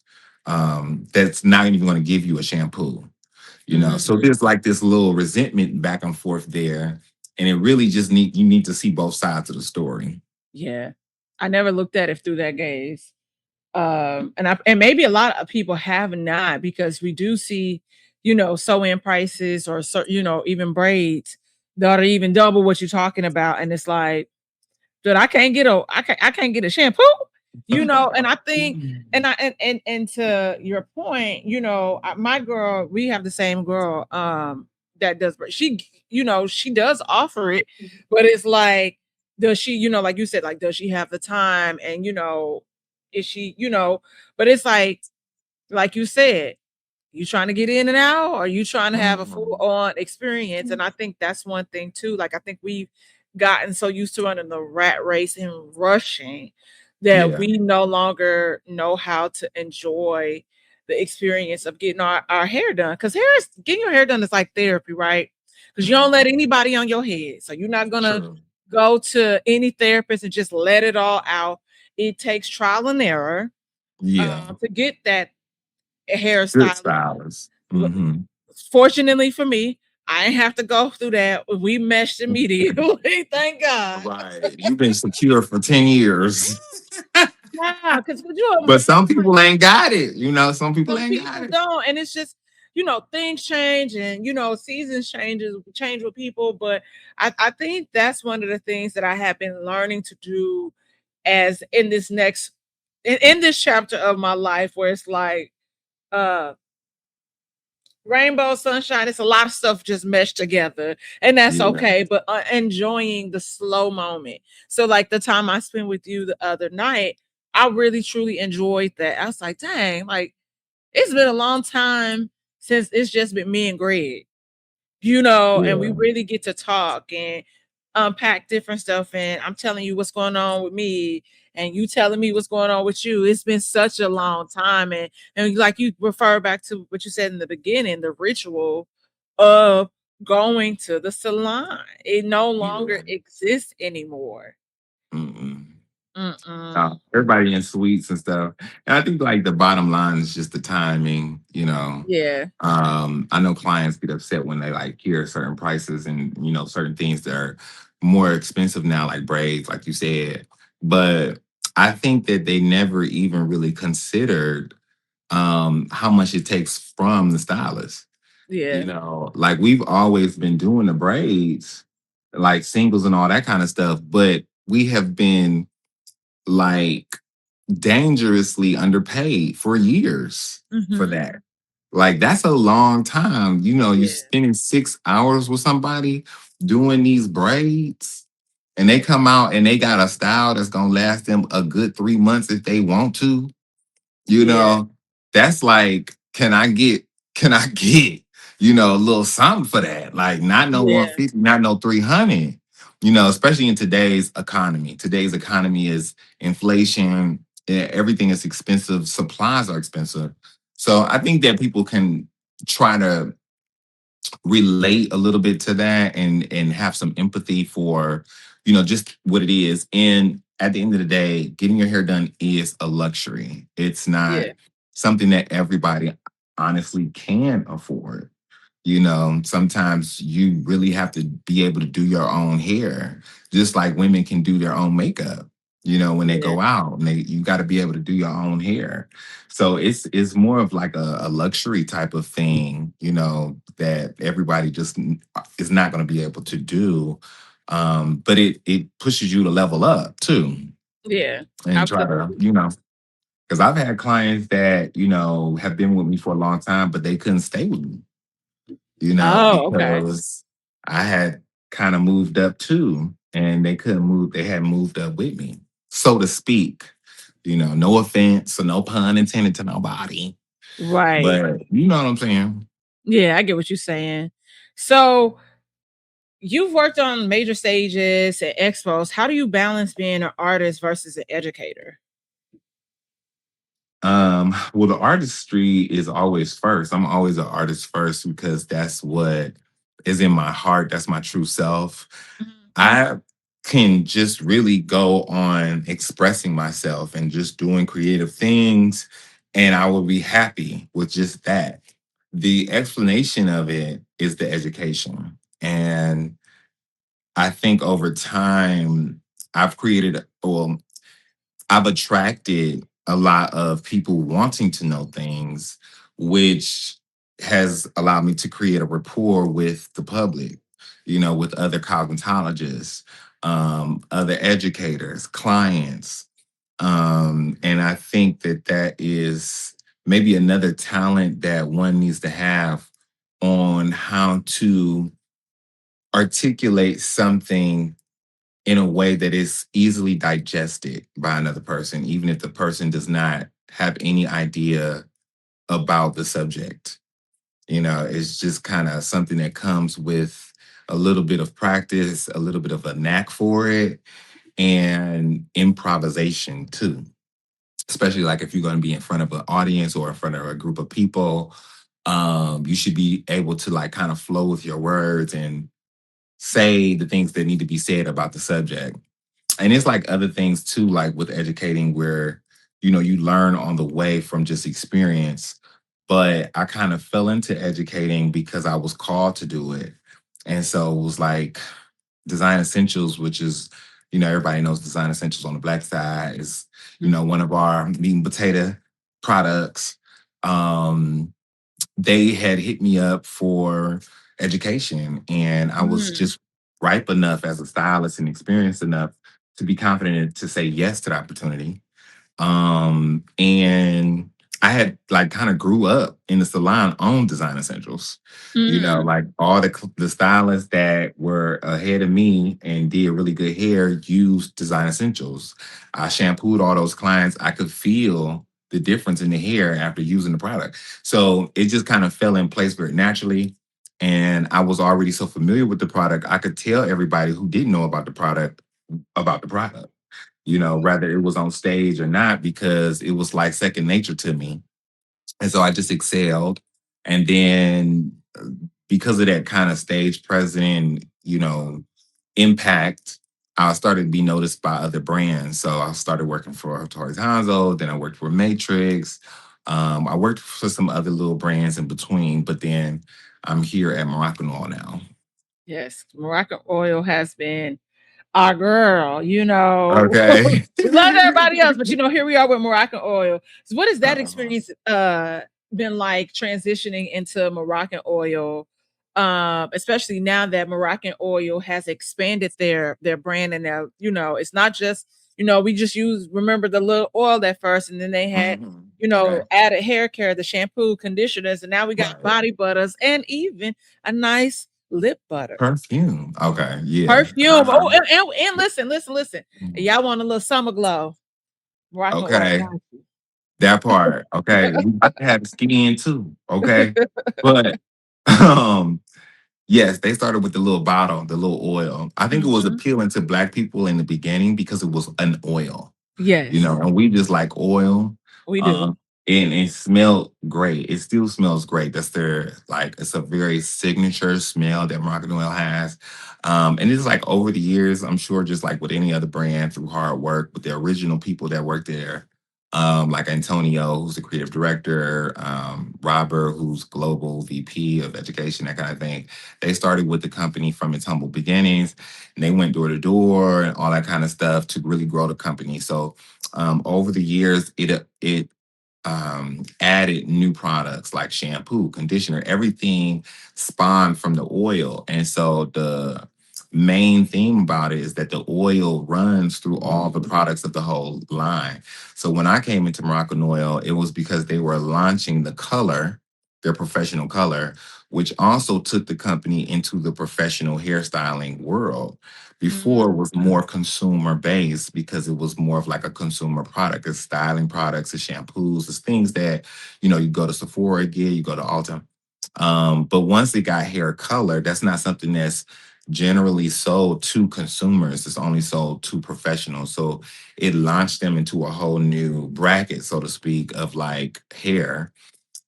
that's not even going to give you a shampoo. So mhm, there's like this little resentment back and forth there, and it really just you need to see both sides of the story. yeah. I never looked at it through that gaze. And maybe a lot of people have not because we do see, sew-in prices or even braids that are even double what you're talking about, and it's like, dude, I can't get a shampoo, and I think, and to your point, my girl, we have the same girl, that does, she does offer it, but it's like, does she, like you said, like, does she have the time? And, is she, but it's like you said, you trying to get in and out, or you trying to have a full Mhm. on experience? And I think that's one thing too. Like, I think we've gotten so used to running the rat race and rushing that Yeah, we no longer know how to enjoy the experience of getting our hair done. Because getting your hair done is like therapy, right? Because you don't let anybody on your head. So you're not gonna true. go to any therapist and just let it all out. It takes trial and error, Yeah, to get that good hairstylist. stylists. Look, Hmm. fortunately for me, I didn't have to go through that. We meshed immediately. Thank God. Right, you've been secure for 10 years. Yeah, because could you But imagine? some people ain't got it. Some people Some ain't got people it. don't, and it's just, things change, and seasons change with people. But I think that's one of the things that I have been learning to do as in this chapter of my life, where it's like, uh rainbow sunshine, it's a lot of stuff just meshed together, and that's Yeah, okay, but enjoying the slow moment. So like the time I spent with you the other night, I really truly enjoyed that. I was like, dang, like, it's been a long time since it's just been me and Greg, and we yeah, really get to talk and unpack different stuff. And I'm telling you what's going on with me, and you telling me what's going on with you. It's been such a long time. And like you refer back to what you said in the beginning, the ritual of going to the salon. It no longer yeah. exists anymore. Mm-mm. Mm-mm. Everybody in suites and stuff. And I think like the bottom line is just the timing, Yeah. I know clients get upset when they like hear certain prices and certain things that are more expensive now, like braids, like you said. But I think that they never even really considered how much it takes from the stylist. Yeah. Like we've always been doing the braids, like singles and all that kind of stuff, but we have been like dangerously underpaid for years for Mm-hmm. that. Like that's a long time. You're Yeah. spending 6 hours with somebody doing these braids, and they come out and they got a style that's gonna last them a good 3 months if they want to. You Yeah. know, that's like, can I get a little something for that. Like not no Yeah, 150, not no 300. Especially in today's economy. Today's economy is inflation. Everything is expensive. Supplies are expensive. So I think that people can try to relate a little bit to that and have some empathy for just what it is. And at the end of the day, getting your hair done is a luxury. It's not yeah, something that everybody honestly can afford. Sometimes you really have to be able to do your own hair, just like women can do their own makeup. When they yeah, go out, and you got to be able to do your own hair. So it's more of like a luxury type of thing, that everybody just is not going to be able to do. But it pushes you to level up too, yeah, and try to, absolutely. because I've had clients that have been with me for a long time, but they couldn't stay with me, Oh, okay. because I had kind of moved up too, and they couldn't move. They hadn't moved up with me, so to speak. No offense or no pun intended to nobody, Right. but you know what I'm saying. Yeah, I get what you're saying. So you've worked on major stages and expos. How do you balance being an artist versus an educator? Well, the artistry is always first. I'm always an artist first because that's what is in my heart. That's my true self. Mhm. I can just really go on expressing myself and just doing creative things, and I will be happy with just that. The explanation of it is the education. And I think over time, I've created, well, I've attracted a lot of people wanting to know things, which has allowed me to create a rapport with the public, with other cosmetologists, other educators, clients. And I think that that is maybe another talent that one needs to have on how to articulate something in a way that is easily digested by another person, even if the person does not have any idea about the subject. It's just kind of something that comes with a little bit of practice, a little bit of a knack for it, and improvisation too. Especially like if you're going to be in front of an audience or in front of a group of people, you should be able to like kind of flow with your words and say the things that need to be said about the subject. And it's like other things too, like with educating where, you learn on the way from just experience. But I kind of fell into educating because I was called to do it. And so it was like Design Essentials, which is, everybody knows Design Essentials on the black side is, one of our meat and potato products. Um, they had hit me up for education, and I was Mhm. just ripe enough as a stylist and experienced enough to be confident to say yes to the opportunity. And I had like kind of grew up in the salon on Design Essentials. Mm. Like all the stylists that were ahead of me and did really good hair used Design Essentials. I shampooed all those clients. I could feel the difference in the hair after using the product. So it just kind of fell in place very naturally. And I was already so familiar with the product, I could tell everybody who didn't know about the product, whether it was on stage or not, because it was like second nature to me. And so I just excelled. And then because of that kind of stage presence, impact, I started to be noticed by other brands. So I started working for Torres Hanzo, then I worked for Matrix. I worked for some other little brands in between, but then I'm here at Moroccan Oil now. Yes, Moroccan Oil has been our girl, you know. Okay. We love everybody else, but here we are with Moroccan Oil. So what has that Uh, experience been like transitioning into Moroccan Oil? Especially now that Moroccan Oil has expanded their brand and it's not just, we just use remember the little oil at first and then they had, mhm. Okay. added hair care, the shampoo, conditioners, and now we got Right. body butters and even a nice lip butter. Perfume. Okay. Yeah. Perfume. Oh, Uh-huh. and listen. Mhm. Y'all want a little summer glow. Moroccan oil Okay. got you. That part. Okay. We about to have skin too. Okay. But Um, yes, they started with the little bottle, the little oil. I think it was Mhm. appealing to black people in the beginning because it was an oil. Yes, And we just like oil. we do. Um, and it smelled great. It still smells great. That's their like it's a very signature smell that Moroccan Oil has. And it's like over the years, I'm sure just like with any other brand through hard work, with the original people that worked there, like Antonio, who's the creative director, Robert, who's global VP of education, that kind of thing. They started with the company from its humble beginnings, and they went door to door and all that kind of stuff to really grow the company. So over the years, it added new products like shampoo, conditioner, everything spawned from the oil. And so the main theme about it is that the oil runs through all the products of the whole line. So when I came into Moroccan Oil, it was because they were launching the color, their professional color, which also took the company into the professional hairstyling world. Before it Mm. was more consumer based because it was more of like a consumer product. It's styling products, it's shampoos, it's things that, you go to Sephora get, you go to Ulta. But once it got hair color, that's not something that's generally sold to consumers. It's only sold to professionals. So it launched them into a whole new bracket, so to speak, of like hair.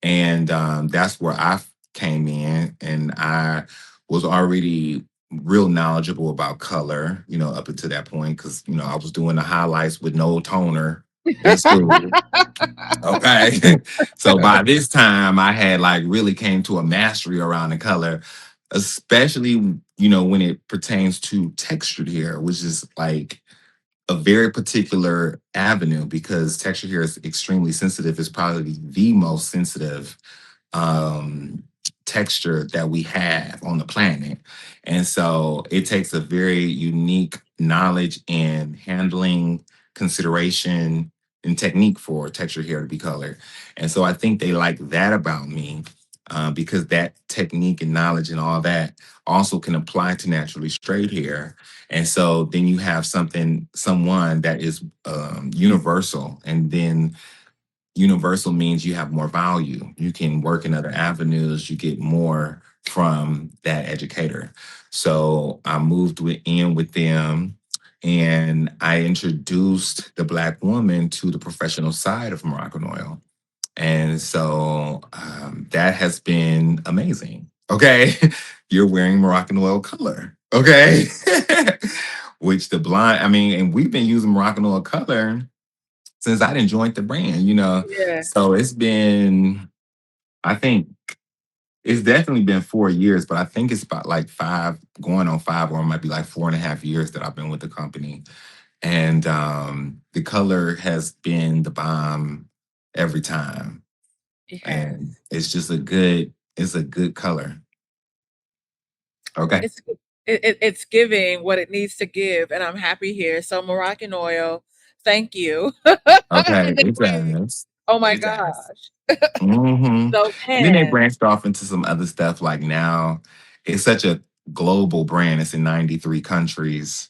And that's where I came in, and I was already real knowledgeable about color, up until that point, because I was doing the highlights with no toner in school. Okay. So by this time I had like really came to a mastery around the color, especially when it pertains to textured hair, which is like a very particular avenue because textured hair is extremely sensitive. It's probably the most sensitive um, texture that we have on the planet. And so it takes a very unique knowledge and handling, consideration, and technique for texture hair to be colored. And so I think they like that about me because that technique and knowledge and all that also can apply to naturally straight hair. And so then you have someone that is universal, and then universal means you have more value. You can work in other avenues. You get more from that educator. So I moved in with them, and I introduced the Black woman to the professional side of Moroccan Oil. And so that has been amazing. Okay. You're wearing Moroccan Oil color. Okay. Which the blind, I mean, and we've been using Moroccan Oil color since I didn't join the brand. Yeah. So it's been, I think it's definitely been 4 years, but I think it's about like five, going on five, or it might be like 4.5 years that I've been with the company. And the color has been the bomb every time. It has. And it's a good color. Okay. It's it's giving what it needs to give, and I'm happy here. So Moroccan Oil, thank you. Okay. And then It Greg, does. oh my It does. gosh. And Those then they hands. branched off into some other stuff. Like now, it's such a global brand. It's in 93 countries.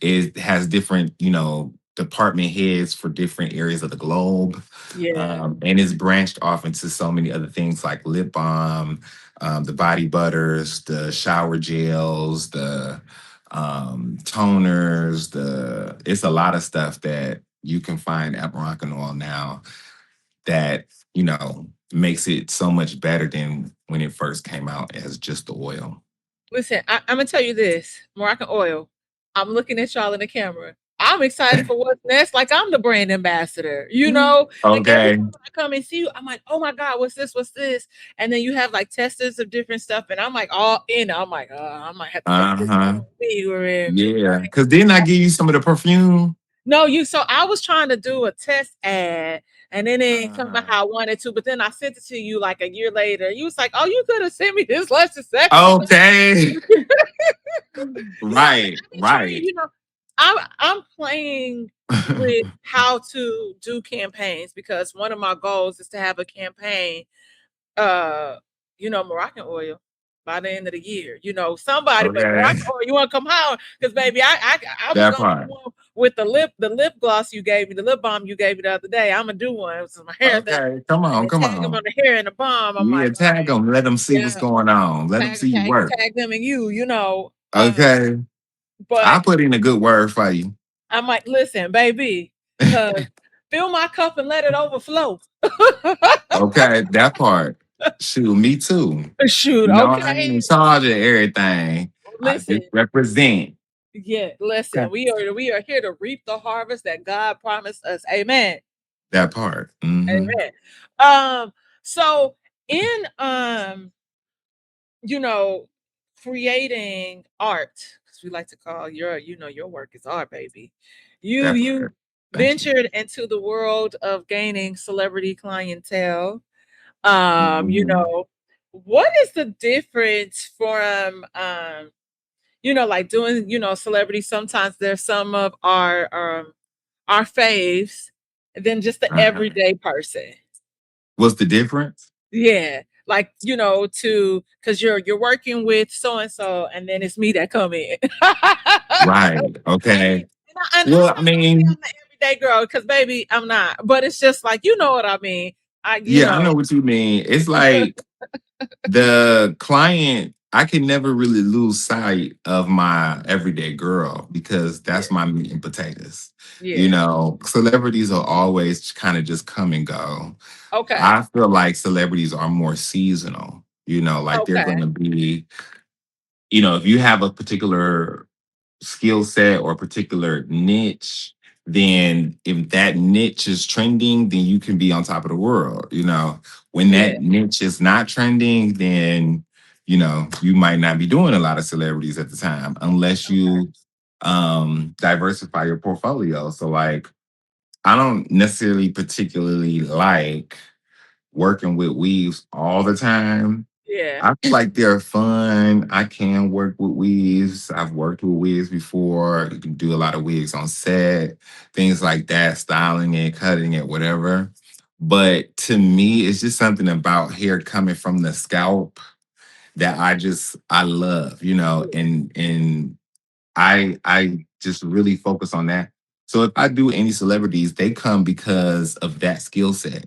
It has different, department heads for different areas of the globe. Yeah. And it's branched off into so many other things like lip balm, the body butters, the shower gels, the toners. It's a lot of stuff that you can find at Moroccan Oil now that makes it so much better than when it first came out as just the oil. Listen, I'm gonna tell you this, Moroccan Oil. I'm looking at y'all in the camera. I'm excited for what's next. Like I'm the brand ambassador, Like every Okay. time I come and see you, I'm like, oh my God, what's this? What's this? And then you have like testers of different stuff, and I'm like all in. I'm like, oh, I might have to take this Uh-huh. home. We were in. Yeah. Cause didn't I give you some of the perfume? No, so I was trying to do a test ad and then it didn't come out Uh-huh. how I wanted to, but then I sent it to you like a year later. You was like, oh, you could have sent me this less second. Okay. Listen, Right. I be trying, Right. I'm playing with how to do campaigns because one of my goals is to have a campaign, uh, Moroccan oil by the end of the year. Somebody, but Okay. Moroccan oil, you want to come home? Because baby, I was That gonna do part. one with the lip gloss you gave me, the lip balm you gave me the other day. I'm gonna do one. This is my hair thing. Okay, come And on, then come tag them on on. the hair and the balm. I'm Yeah, like, all tag right, them. Let them see what's yeah, going on. Let them see you work. tag them and you know. Okay. I But put in a good word for you. I'm like, listen, baby, cause fill my cup and let it overflow. Okay, that part. Shoot, me too. Shoot, You know, I ain't okay. in charge of everything. I Listen, just represent yeah, listen, okay. we are here to reap the harvest that God promised us. Amen. That part. Hmm. Amen. Um, so in you know, creating art, because we like to call your work is art, baby. That You part. Thank you. ventured into the world of gaining celebrity clientele. Mhm. What is the difference from like doing, celebrities? Sometimes there's some of our faves than just the Uh-huh. everyday person. What's the difference? Yeah. Like, to because you're working with so and so, and then it's me that come in. Right. And Okay. I'm Well, not I gonna say mean, I'm the everyday girl, because baby, I'm not. But it's just like, you know what I mean. I you yeah, I know know what you mean. It's like the client, I can never really lose sight of my everyday girl because Yeah, that's my meat and potatoes. You yeah. know, celebrities will always kind of just come and go. Okay. I feel like celebrities are more seasonal. You know, like they're going Okay. to be, if you have a particular skill set or a particular niche, then if that niche is trending, then you can be on top of the world. When Yeah. that niche is not trending, then you might not be doing a lot of celebrities at the time unless Okay. you diversify your portfolio. So like I don't necessarily particularly like working with weaves all the time. Yeah. I feel like they're fun. I can work with weaves. I've worked with wigs before. You can do a lot of wigs on set, things like that, styling it, cutting it, whatever. But to me, it's just something about hair coming from the scalp that I love, Yeah. and I just really focus on that. So if I do any celebrities, they come because of that skill set.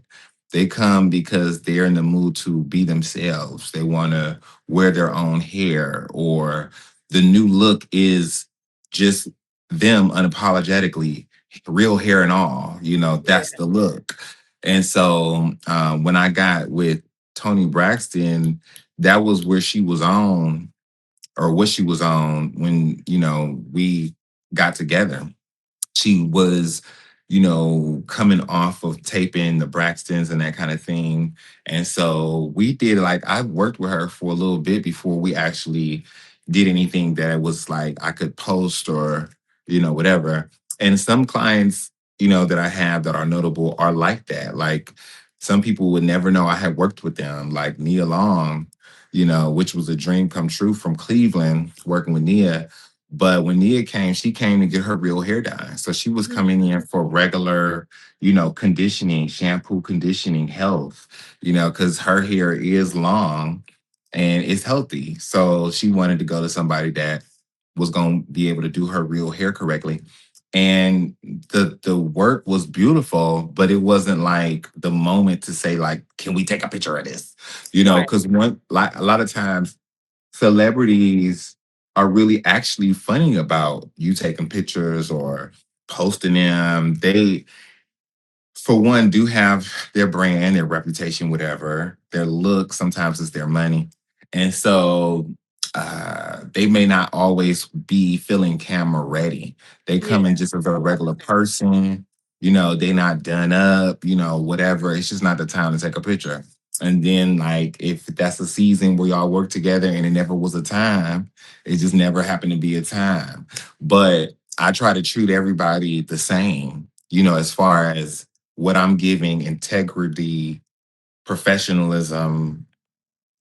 They come because they're in the mood to be themselves. They want to wear their own hair, or the new look is just them unapologetically, real hair and all. That's Yeah. the look. And so when I got with Tony Braxton, that was where she was on, or what she was on when we got together. She was coming off of taping the Braxtons and that kind of thing. And so we did, like, I worked with her for a little bit before we actually did anything that was like I could post or whatever. And some clients that I have that are notable are like that. Like, some people would never know I had worked with them, like Nia Long, which was a dream come true from Cleveland, working with Nia. But when Nia came, she came to get her real hair done. So she was coming in for regular, conditioning, shampoo, conditioning, health, because her hair is long and it's healthy. So she wanted to go to somebody that was going to be able to do her real hair correctly. And the work was beautiful, but it wasn't like the moment to say, like, can we take a picture of this? Right. Because like a lot of times celebrities are really actually funny about you taking pictures or posting them. They, for one, do have their brand, their reputation, whatever. Their look sometimes is their money. And so they may not always be feeling camera ready. They Yeah. come in just as a regular person, they not done up, whatever. It's just not the time to take a picture. And then, like, if that's a season where y'all work together and it never was a time, it just never happened to be a time. But I try to treat everybody the same, as far as what I'm giving: integrity, professionalism,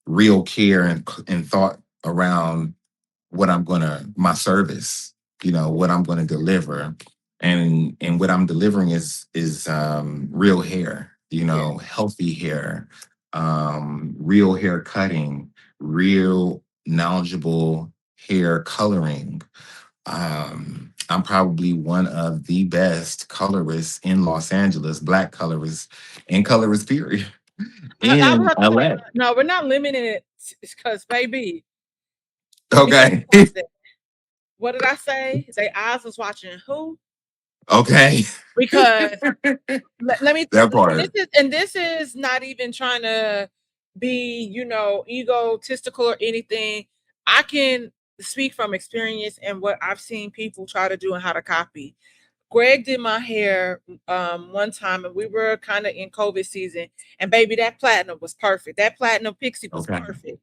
real care, and thought around what I'm gonna my service, what I'm gonna deliver. And what I'm delivering is real hair, Yeah. healthy hair, real hair cutting, real knowledgeable hair coloring, I'm probably one of the best colorists in Los Angeles, black colorists, and colorist period I was in about to say, LA. no, we're not limiting it because, baby, let me tell you Okay. something. What did I say? They eyes was watching who? Okay. Because let me That and this part. is and this is not even trying to be, egotistical or anything. I can speak from experience and what I've seen people try to do and how to copy. Greg did my hair one time, and we were kind of in COVID season, and baby, that platinum was perfect. That platinum pixie was Okay. perfect.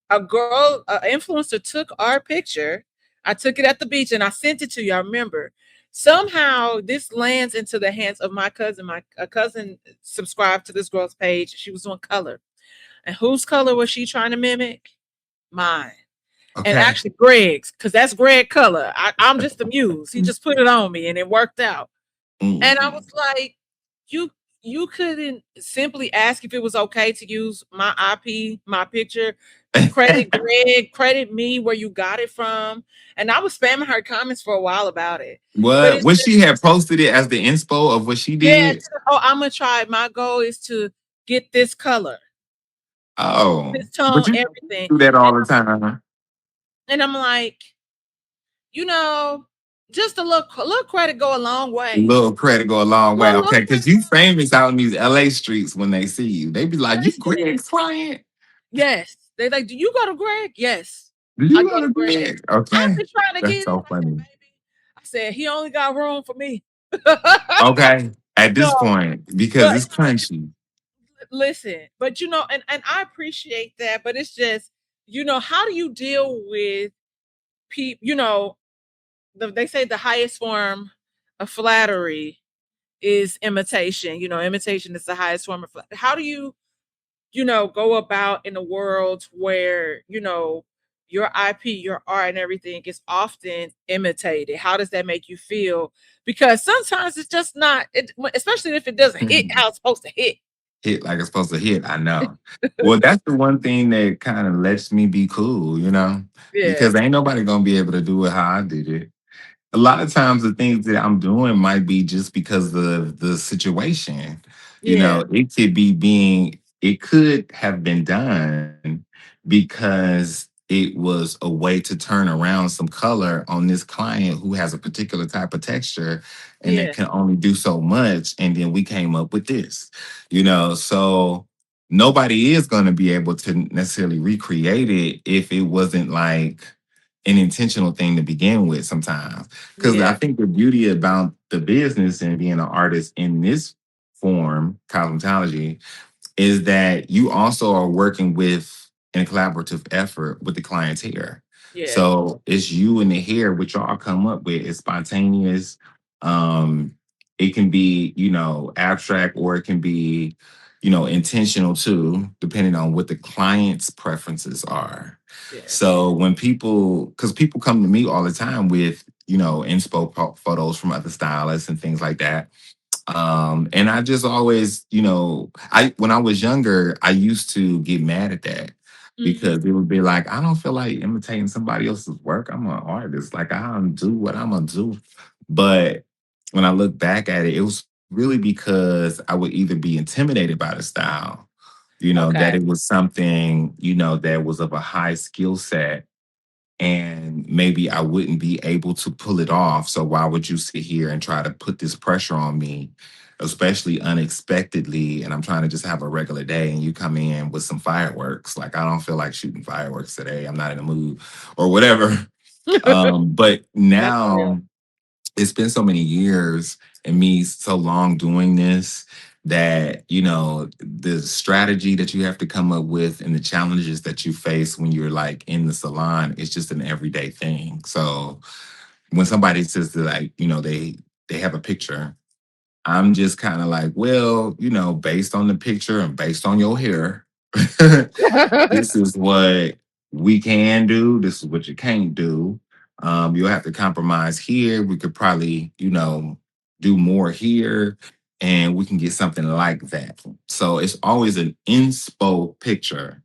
A girl, an influencer took our picture. I took it at the beach and I sent it to you. I remember. Somehow this lands into the hands of my cousin. My cousin subscribed to this girl's page. She was doing color. And whose color was she trying to mimic? Mine. And Okay. actually Greg's, because that's Greg color. I'm just the muse. He just put it on me and it worked out. And I was Mhm. like, you you couldn't simply ask if it was okay to use my IP, my picture, credit Greg, credit me where you got it from. And I was spamming her comments for a while about it. But What? it's What just, she had posted it as the inspo of what she yeah, did? oh, I'm gonna try it. My goal is to get this color, Oh. this But tone, you everything. do that And, all the time. and I'm like, you know, just a little credit go a long way. Little credit go a long way. Little Okay. credit Because you famous out in these LA streets when they see you. They be like, you listen. Greg's client? Yes. They like, do you go to Greg? Yes. Do I you go go to to Greg. Greg? I've Okay. been trying to That's get in. so I said, funny. baby. I said, he only got room for me. Okay. At this No, point, because but it's crunchy. listen, but and I appreciate that, but it's just, how do you deal with people, they say the highest form of flattery is imitation. Imitation is the highest form of flattery. How do you go about in a world where, your IP, your art, and everything is often imitated? How does that make you feel? Because sometimes it's just not, especially if it doesn't hit how it's supposed to hit. Hit like it's supposed to hit. I know. Well, that's the one thing that kind of lets me be cool, Yeah, because ain't nobody gonna be able to do it how I did it. A lot of times the things that I'm doing might be just because of the situation. yeah, It could have been done because it was a way to turn around some color on this client who has a particular type of texture and that yeah, can only do so much. And then we came up with this. So nobody is going to be able to necessarily recreate it if it wasn't like an intentional thing to begin with sometimes. Because I yeah, think the beauty about the business and being an artist in this form, cosmetology, is that you also are working with in a collaborative effort with the client's hair. yeah, So it's you and the hair, which y'all come up with. It's spontaneous. Um, it can be, abstract or it can be, intentional too, depending on what the client's preferences are. yeah, So when because people come to me all the time with, inspo photos from other stylists and things like that, and I just always, I when I was younger, I used to get mad at that hmm, because it would be like, I don't feel like imitating somebody else's work. I'm an artist. Like I don't do what I'm gonna do. But when I look back at it, it was really because I would either be intimidated by the style, that okay, it was something, that was of a high skill set and maybe I wouldn't be able to pull it off. So why would you sit here and try to put this pressure on me, especially unexpectedly? And I'm trying to just have a regular day, and you come in with some fireworks. Like I don't feel like shooting fireworks today. I'm not in the mood, or whatever. But that's real. now it's been so many years and me so long doing this that the strategy that you have to come up with and the challenges that you face when you're like in the salon is just an everyday thing. So when somebody says that, like, they have a picture, I'm just kind of like, well, based on the picture and based on your hair, this is what we can do. This is what you can't do. You'll have to compromise here. We could probably, do more here, and we can get something like that. So it's always an inspo picture,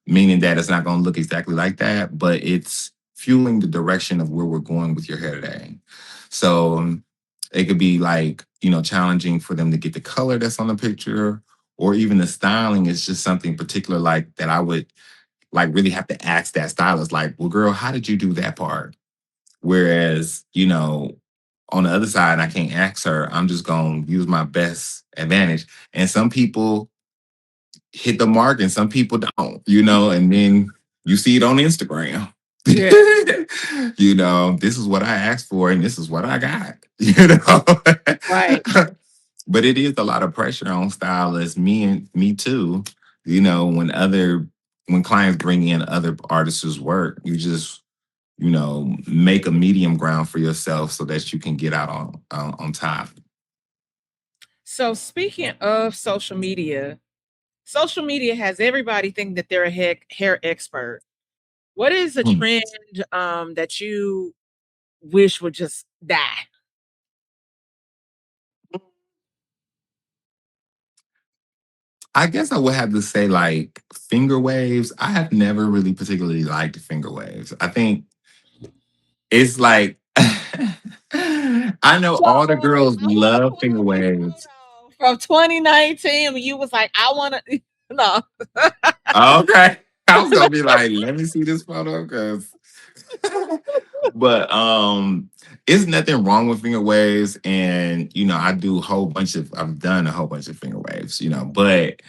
meaning that it's not going to look exactly like that, but it's fueling the direction of where we're going with your hair today. So it could be like, challenging for them to get the color that's on the picture, or even the styling is just something particular like that I would like really have to ask that stylist, like, well, girl, how did you do that part? Whereas, on the other side, I can't ask her. I'm just going to use my best advantage. And some people hit the mark and some people don't, and then you see it on Instagram. Yeah. This is what I asked for and this is what I got, you know. Right. But it is a lot of pressure on stylists, me too. When clients bring in other artists' work, you just make a medium ground for yourself so that you can get out on top. So speaking of social media has everybody think that they're a hair expert. What is a Hmm. trend that you wish would just die? I guess I would have to say like finger waves. I have never really particularly liked finger waves. I think it's like I know So all the girls I want to love pull finger up a waves. photo from 2019 when you was like, I want to. No. Okay. I was gonna be like, let me see this photo because but it's nothing wrong with finger waves. And I've done a whole bunch of finger waves, but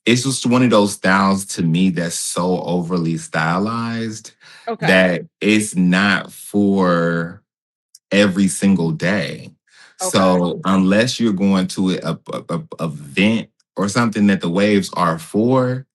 it's just one of those styles to me that's so overly stylized Okay. that it's not for every single day. Okay. So unless you're going to a event or something that the waves are for,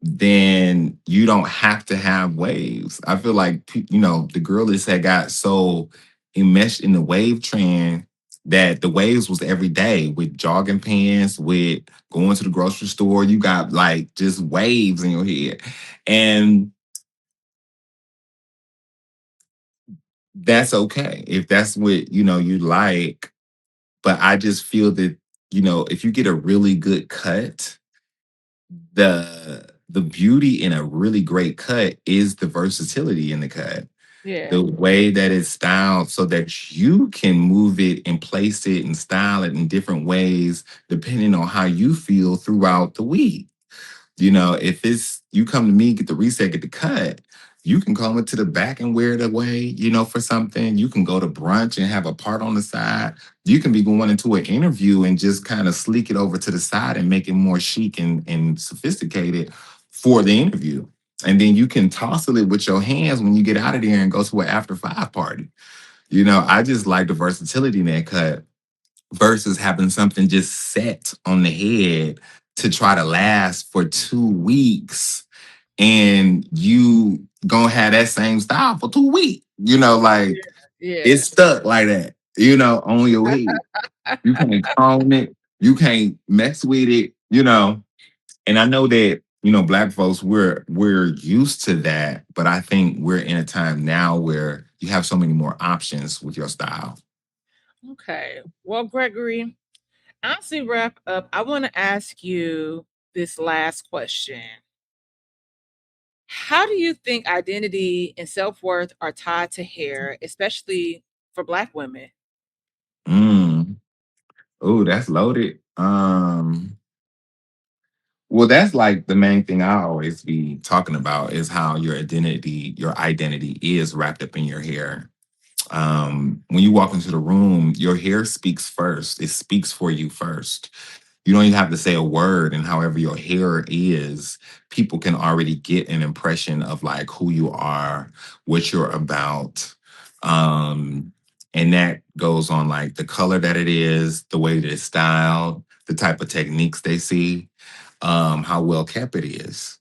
then you don't have to have waves. I feel like the girlies had got so enmeshed in the wave trend that the waves was every day with jogging pants, with going to the grocery store. You got like just waves in your head, and that's okay if that's what you like. But I just feel that if you get a really good cut, the beauty in a really great cut is the versatility in the cut. Yeah. The way that it's styled so that you can move it and place it and style it in different ways depending on how you feel throughout the week. If it's you come to me, get the reset, get the cut, you can come it to the back and wear it away, for something. You can go to brunch and have a part on the side. You can be going into an interview and just kind of sleek it over to the side and make it more chic and sophisticated for the interview. And then you can toss it with your hands when you get out of there and go to an after five party. I just like the versatility in that cut versus having something just set on the head to try to last for 2 weeks and you gonna have that same style for 2 weeks. Like Yeah. it's stuck like that, on your head. You can't comb it, you can't mess with it, And I know that, black folks, we're used to that, but I think we're in a time now where you have so many more options with your style. Okay. Well, Gregory, as we wrap up, I want to ask you this last question. How do you think identity and self worth are tied to hair, especially for Black women? Mm. Oh, that's loaded. Well, that's like the main thing I always be talking about is how your identity is wrapped up in your hair. When you walk into the room, your hair speaks first. It speaks for you first. You don't even have to say a word, and however your hair is, people can already get an impression of like who you are, what you're about. Um, and that goes on like the color that it is, the way that it's styled, the type of techniques they see, how well kept it is.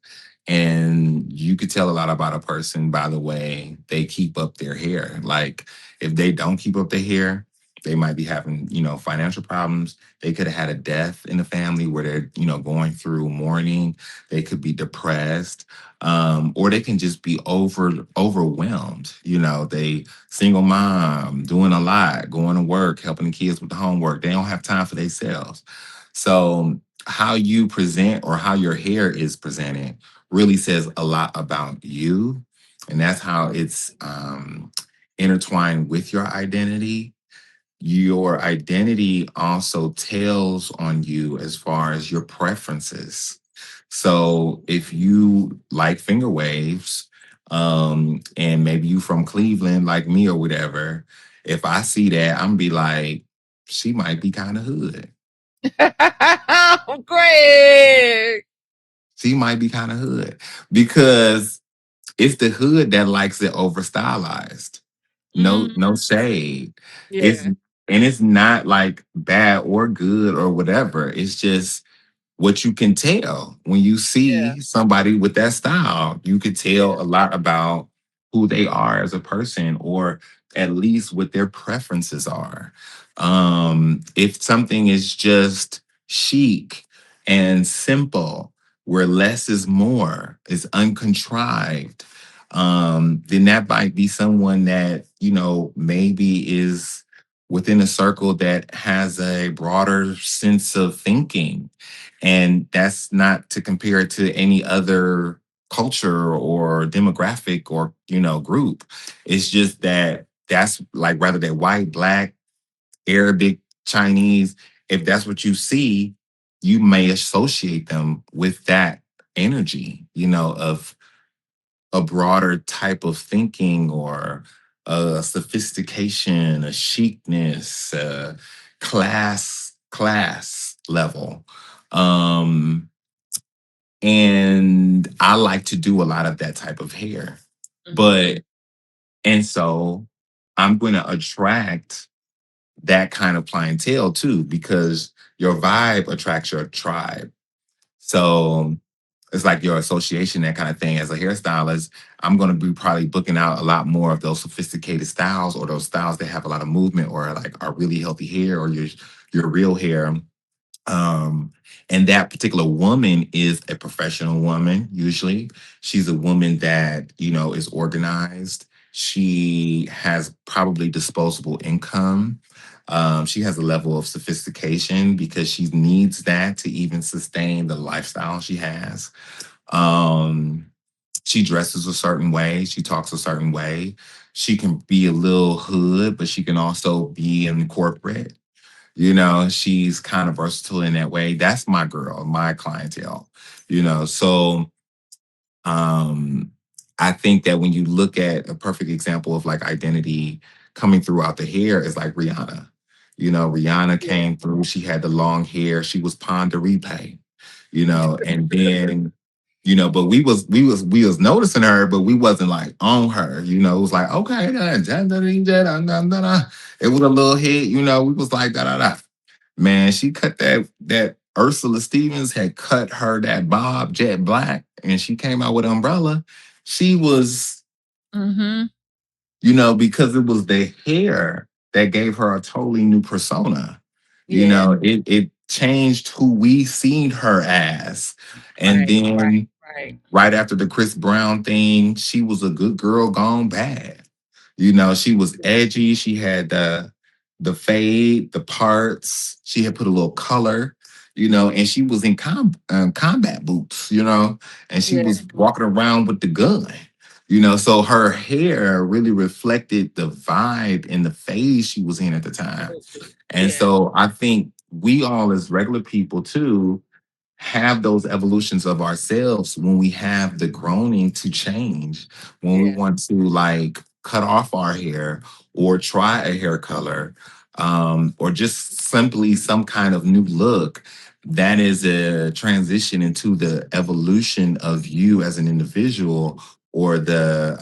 And you could tell a lot about a person by the way they keep up their hair. Like if they don't keep up their hair, they might be having, financial problems. They could have had a death in the family where they're, going through mourning. They could be depressed, or they can just be overwhelmed. They single mom, doing a lot, going to work, helping the kids with the homework. They don't have time for themselves. So how you present or how your hair is presented really says a lot about you. And that's how it's intertwined with your identity also tells on you as far as your preferences. So if you like finger waves, and maybe you from Cleveland like me or whatever, if I see that, I'm be like, she might be kind of hood. Greg. She might be kind of hood because it's the hood that likes it over stylized. No Mm, shade. It's yeah, and it's not like bad or good or whatever. It's just what you can tell when you yeah, see somebody with that style. You could yeah, tell a lot about who they are as a person, or at least what their preferences are. If something is just chic and simple, where less is more, is uncontrived, then that might be someone that, maybe is within a circle that has a broader sense of thinking. And that's not to compare it to any other culture or demographic or, group. It's just that that's like whether they're white, black, Arabic, Chinese, if that's what you see, you may associate them with that energy, of a broader type of thinking, or a sophistication, a chicness, class level. Um, and I like to do a lot of that type of hair. hmm But and so I'm going to attract that kind of clientele too, because your vibe attracts your tribe. So it's like your association, that kind of thing. As a hairstylist, I'm going to be probably booking out a lot more of those sophisticated styles, or those styles that have a lot of movement, or like are really healthy hair, or your real hair. Um, and that particular woman is a professional woman. Usually, she's a woman that is organized. She has probably disposable income. She has a level of sophistication because she needs that to even sustain the lifestyle she has. Um, she dresses a certain way. She talks a certain way. She can be a little hood, but she can also be in corporate. She's kind of versatile in that way. That's my girl, my clientele. So um, I think that when you look at a perfect example of like identity coming throughout the hair is like Rihanna. Rihanna yeah. came through. She had the long hair. She was Ponderepe, and then but we was noticing her, but we wasn't like on her. It was like, okay, it was a little hit. We was like da da da. Man, she cut that Ursula Stevens had cut her that bob jet black, and she came out with Umbrella. She was, hmm because it was the hair that gave her a totally new persona. Yeah. It changed who we seen her as. And Right. Right. then Right. right after the Chris Brown thing, she was a good girl gone bad. She was Yeah. edgy. She had the fade, the parts. She had put a little color, and she was in combat boots, and she Yeah. was walking around with the gun. So her hair really reflected the vibe and the phase she was in at the time. Absolutely. And Yeah. so I think we all, as regular people too, have those evolutions of ourselves when we have the groaning to change, when we Yeah. want to like cut off our hair or try a hair color, or just simply some kind of new look. That is a transition into the evolution of you as an individual, or the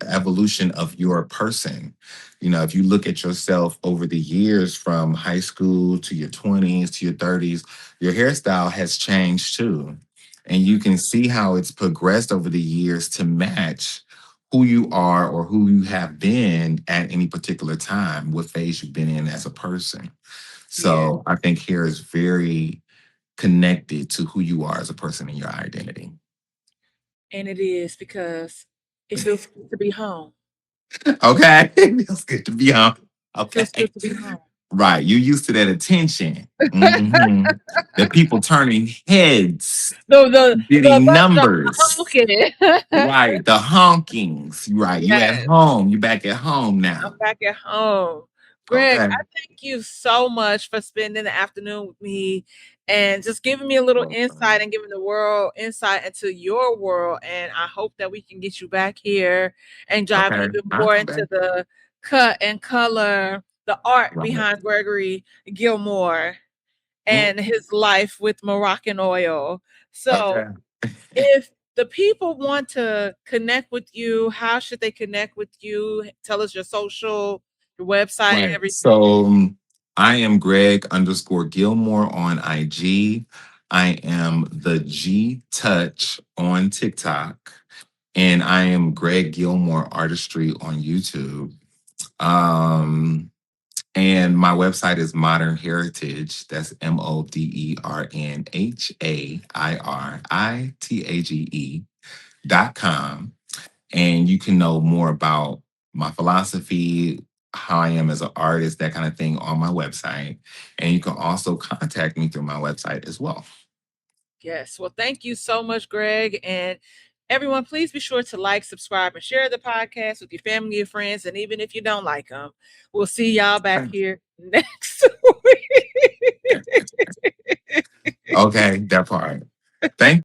evolution of your person. If you look at yourself over the years from high school to your 20s to your 30s, your hairstyle has changed too. And you can hmm see how it's progressed over the years to match who you are or who you have been at any particular time, what phase you've been in as a person. Yeah. So I think hair is very connected to who you are as a person and your identity. And it is because it feels good to be home. Okay. It feels good to be on. It feels Okay. good to be home. Right. You used to that attention. Hmm. The people turning heads, getting The numbers. honking. Right. The honkings. Right. You at Yes. home. You back at home I'm now. back at home. Greg, Okay. I thank you so much for spending the afternoon with me and just giving me a little insight Welcome. and giving the world insight into your world. And I hope that we can get you back here and dive Okay. even I'll more come into back. the cut and color, the art Right. behind Gregory Gilmore Mm, and his life with Moroccan Oil. So okay. if the people want to connect with you, how should they connect with you? Tell us your social, your website, and Right. everything. So I am Greg underscore Gilmore on IG. I am the G Touch on TikTok. And I am Greg Gilmore Artistry on YouTube. Um, and my website is Modern Heritage. That's MODERNHAIRITAGE.com. And you can know more about my philosophy, how I am as an artist, that kind of thing on my website. And you can also contact me through my website as well. Yes. Well, thank you so much, Greg. And everyone, please be sure to like, subscribe, and share the podcast with your family, your friends, and even if you don't like them, we'll see y'all back here next week. Okay, that part. Thank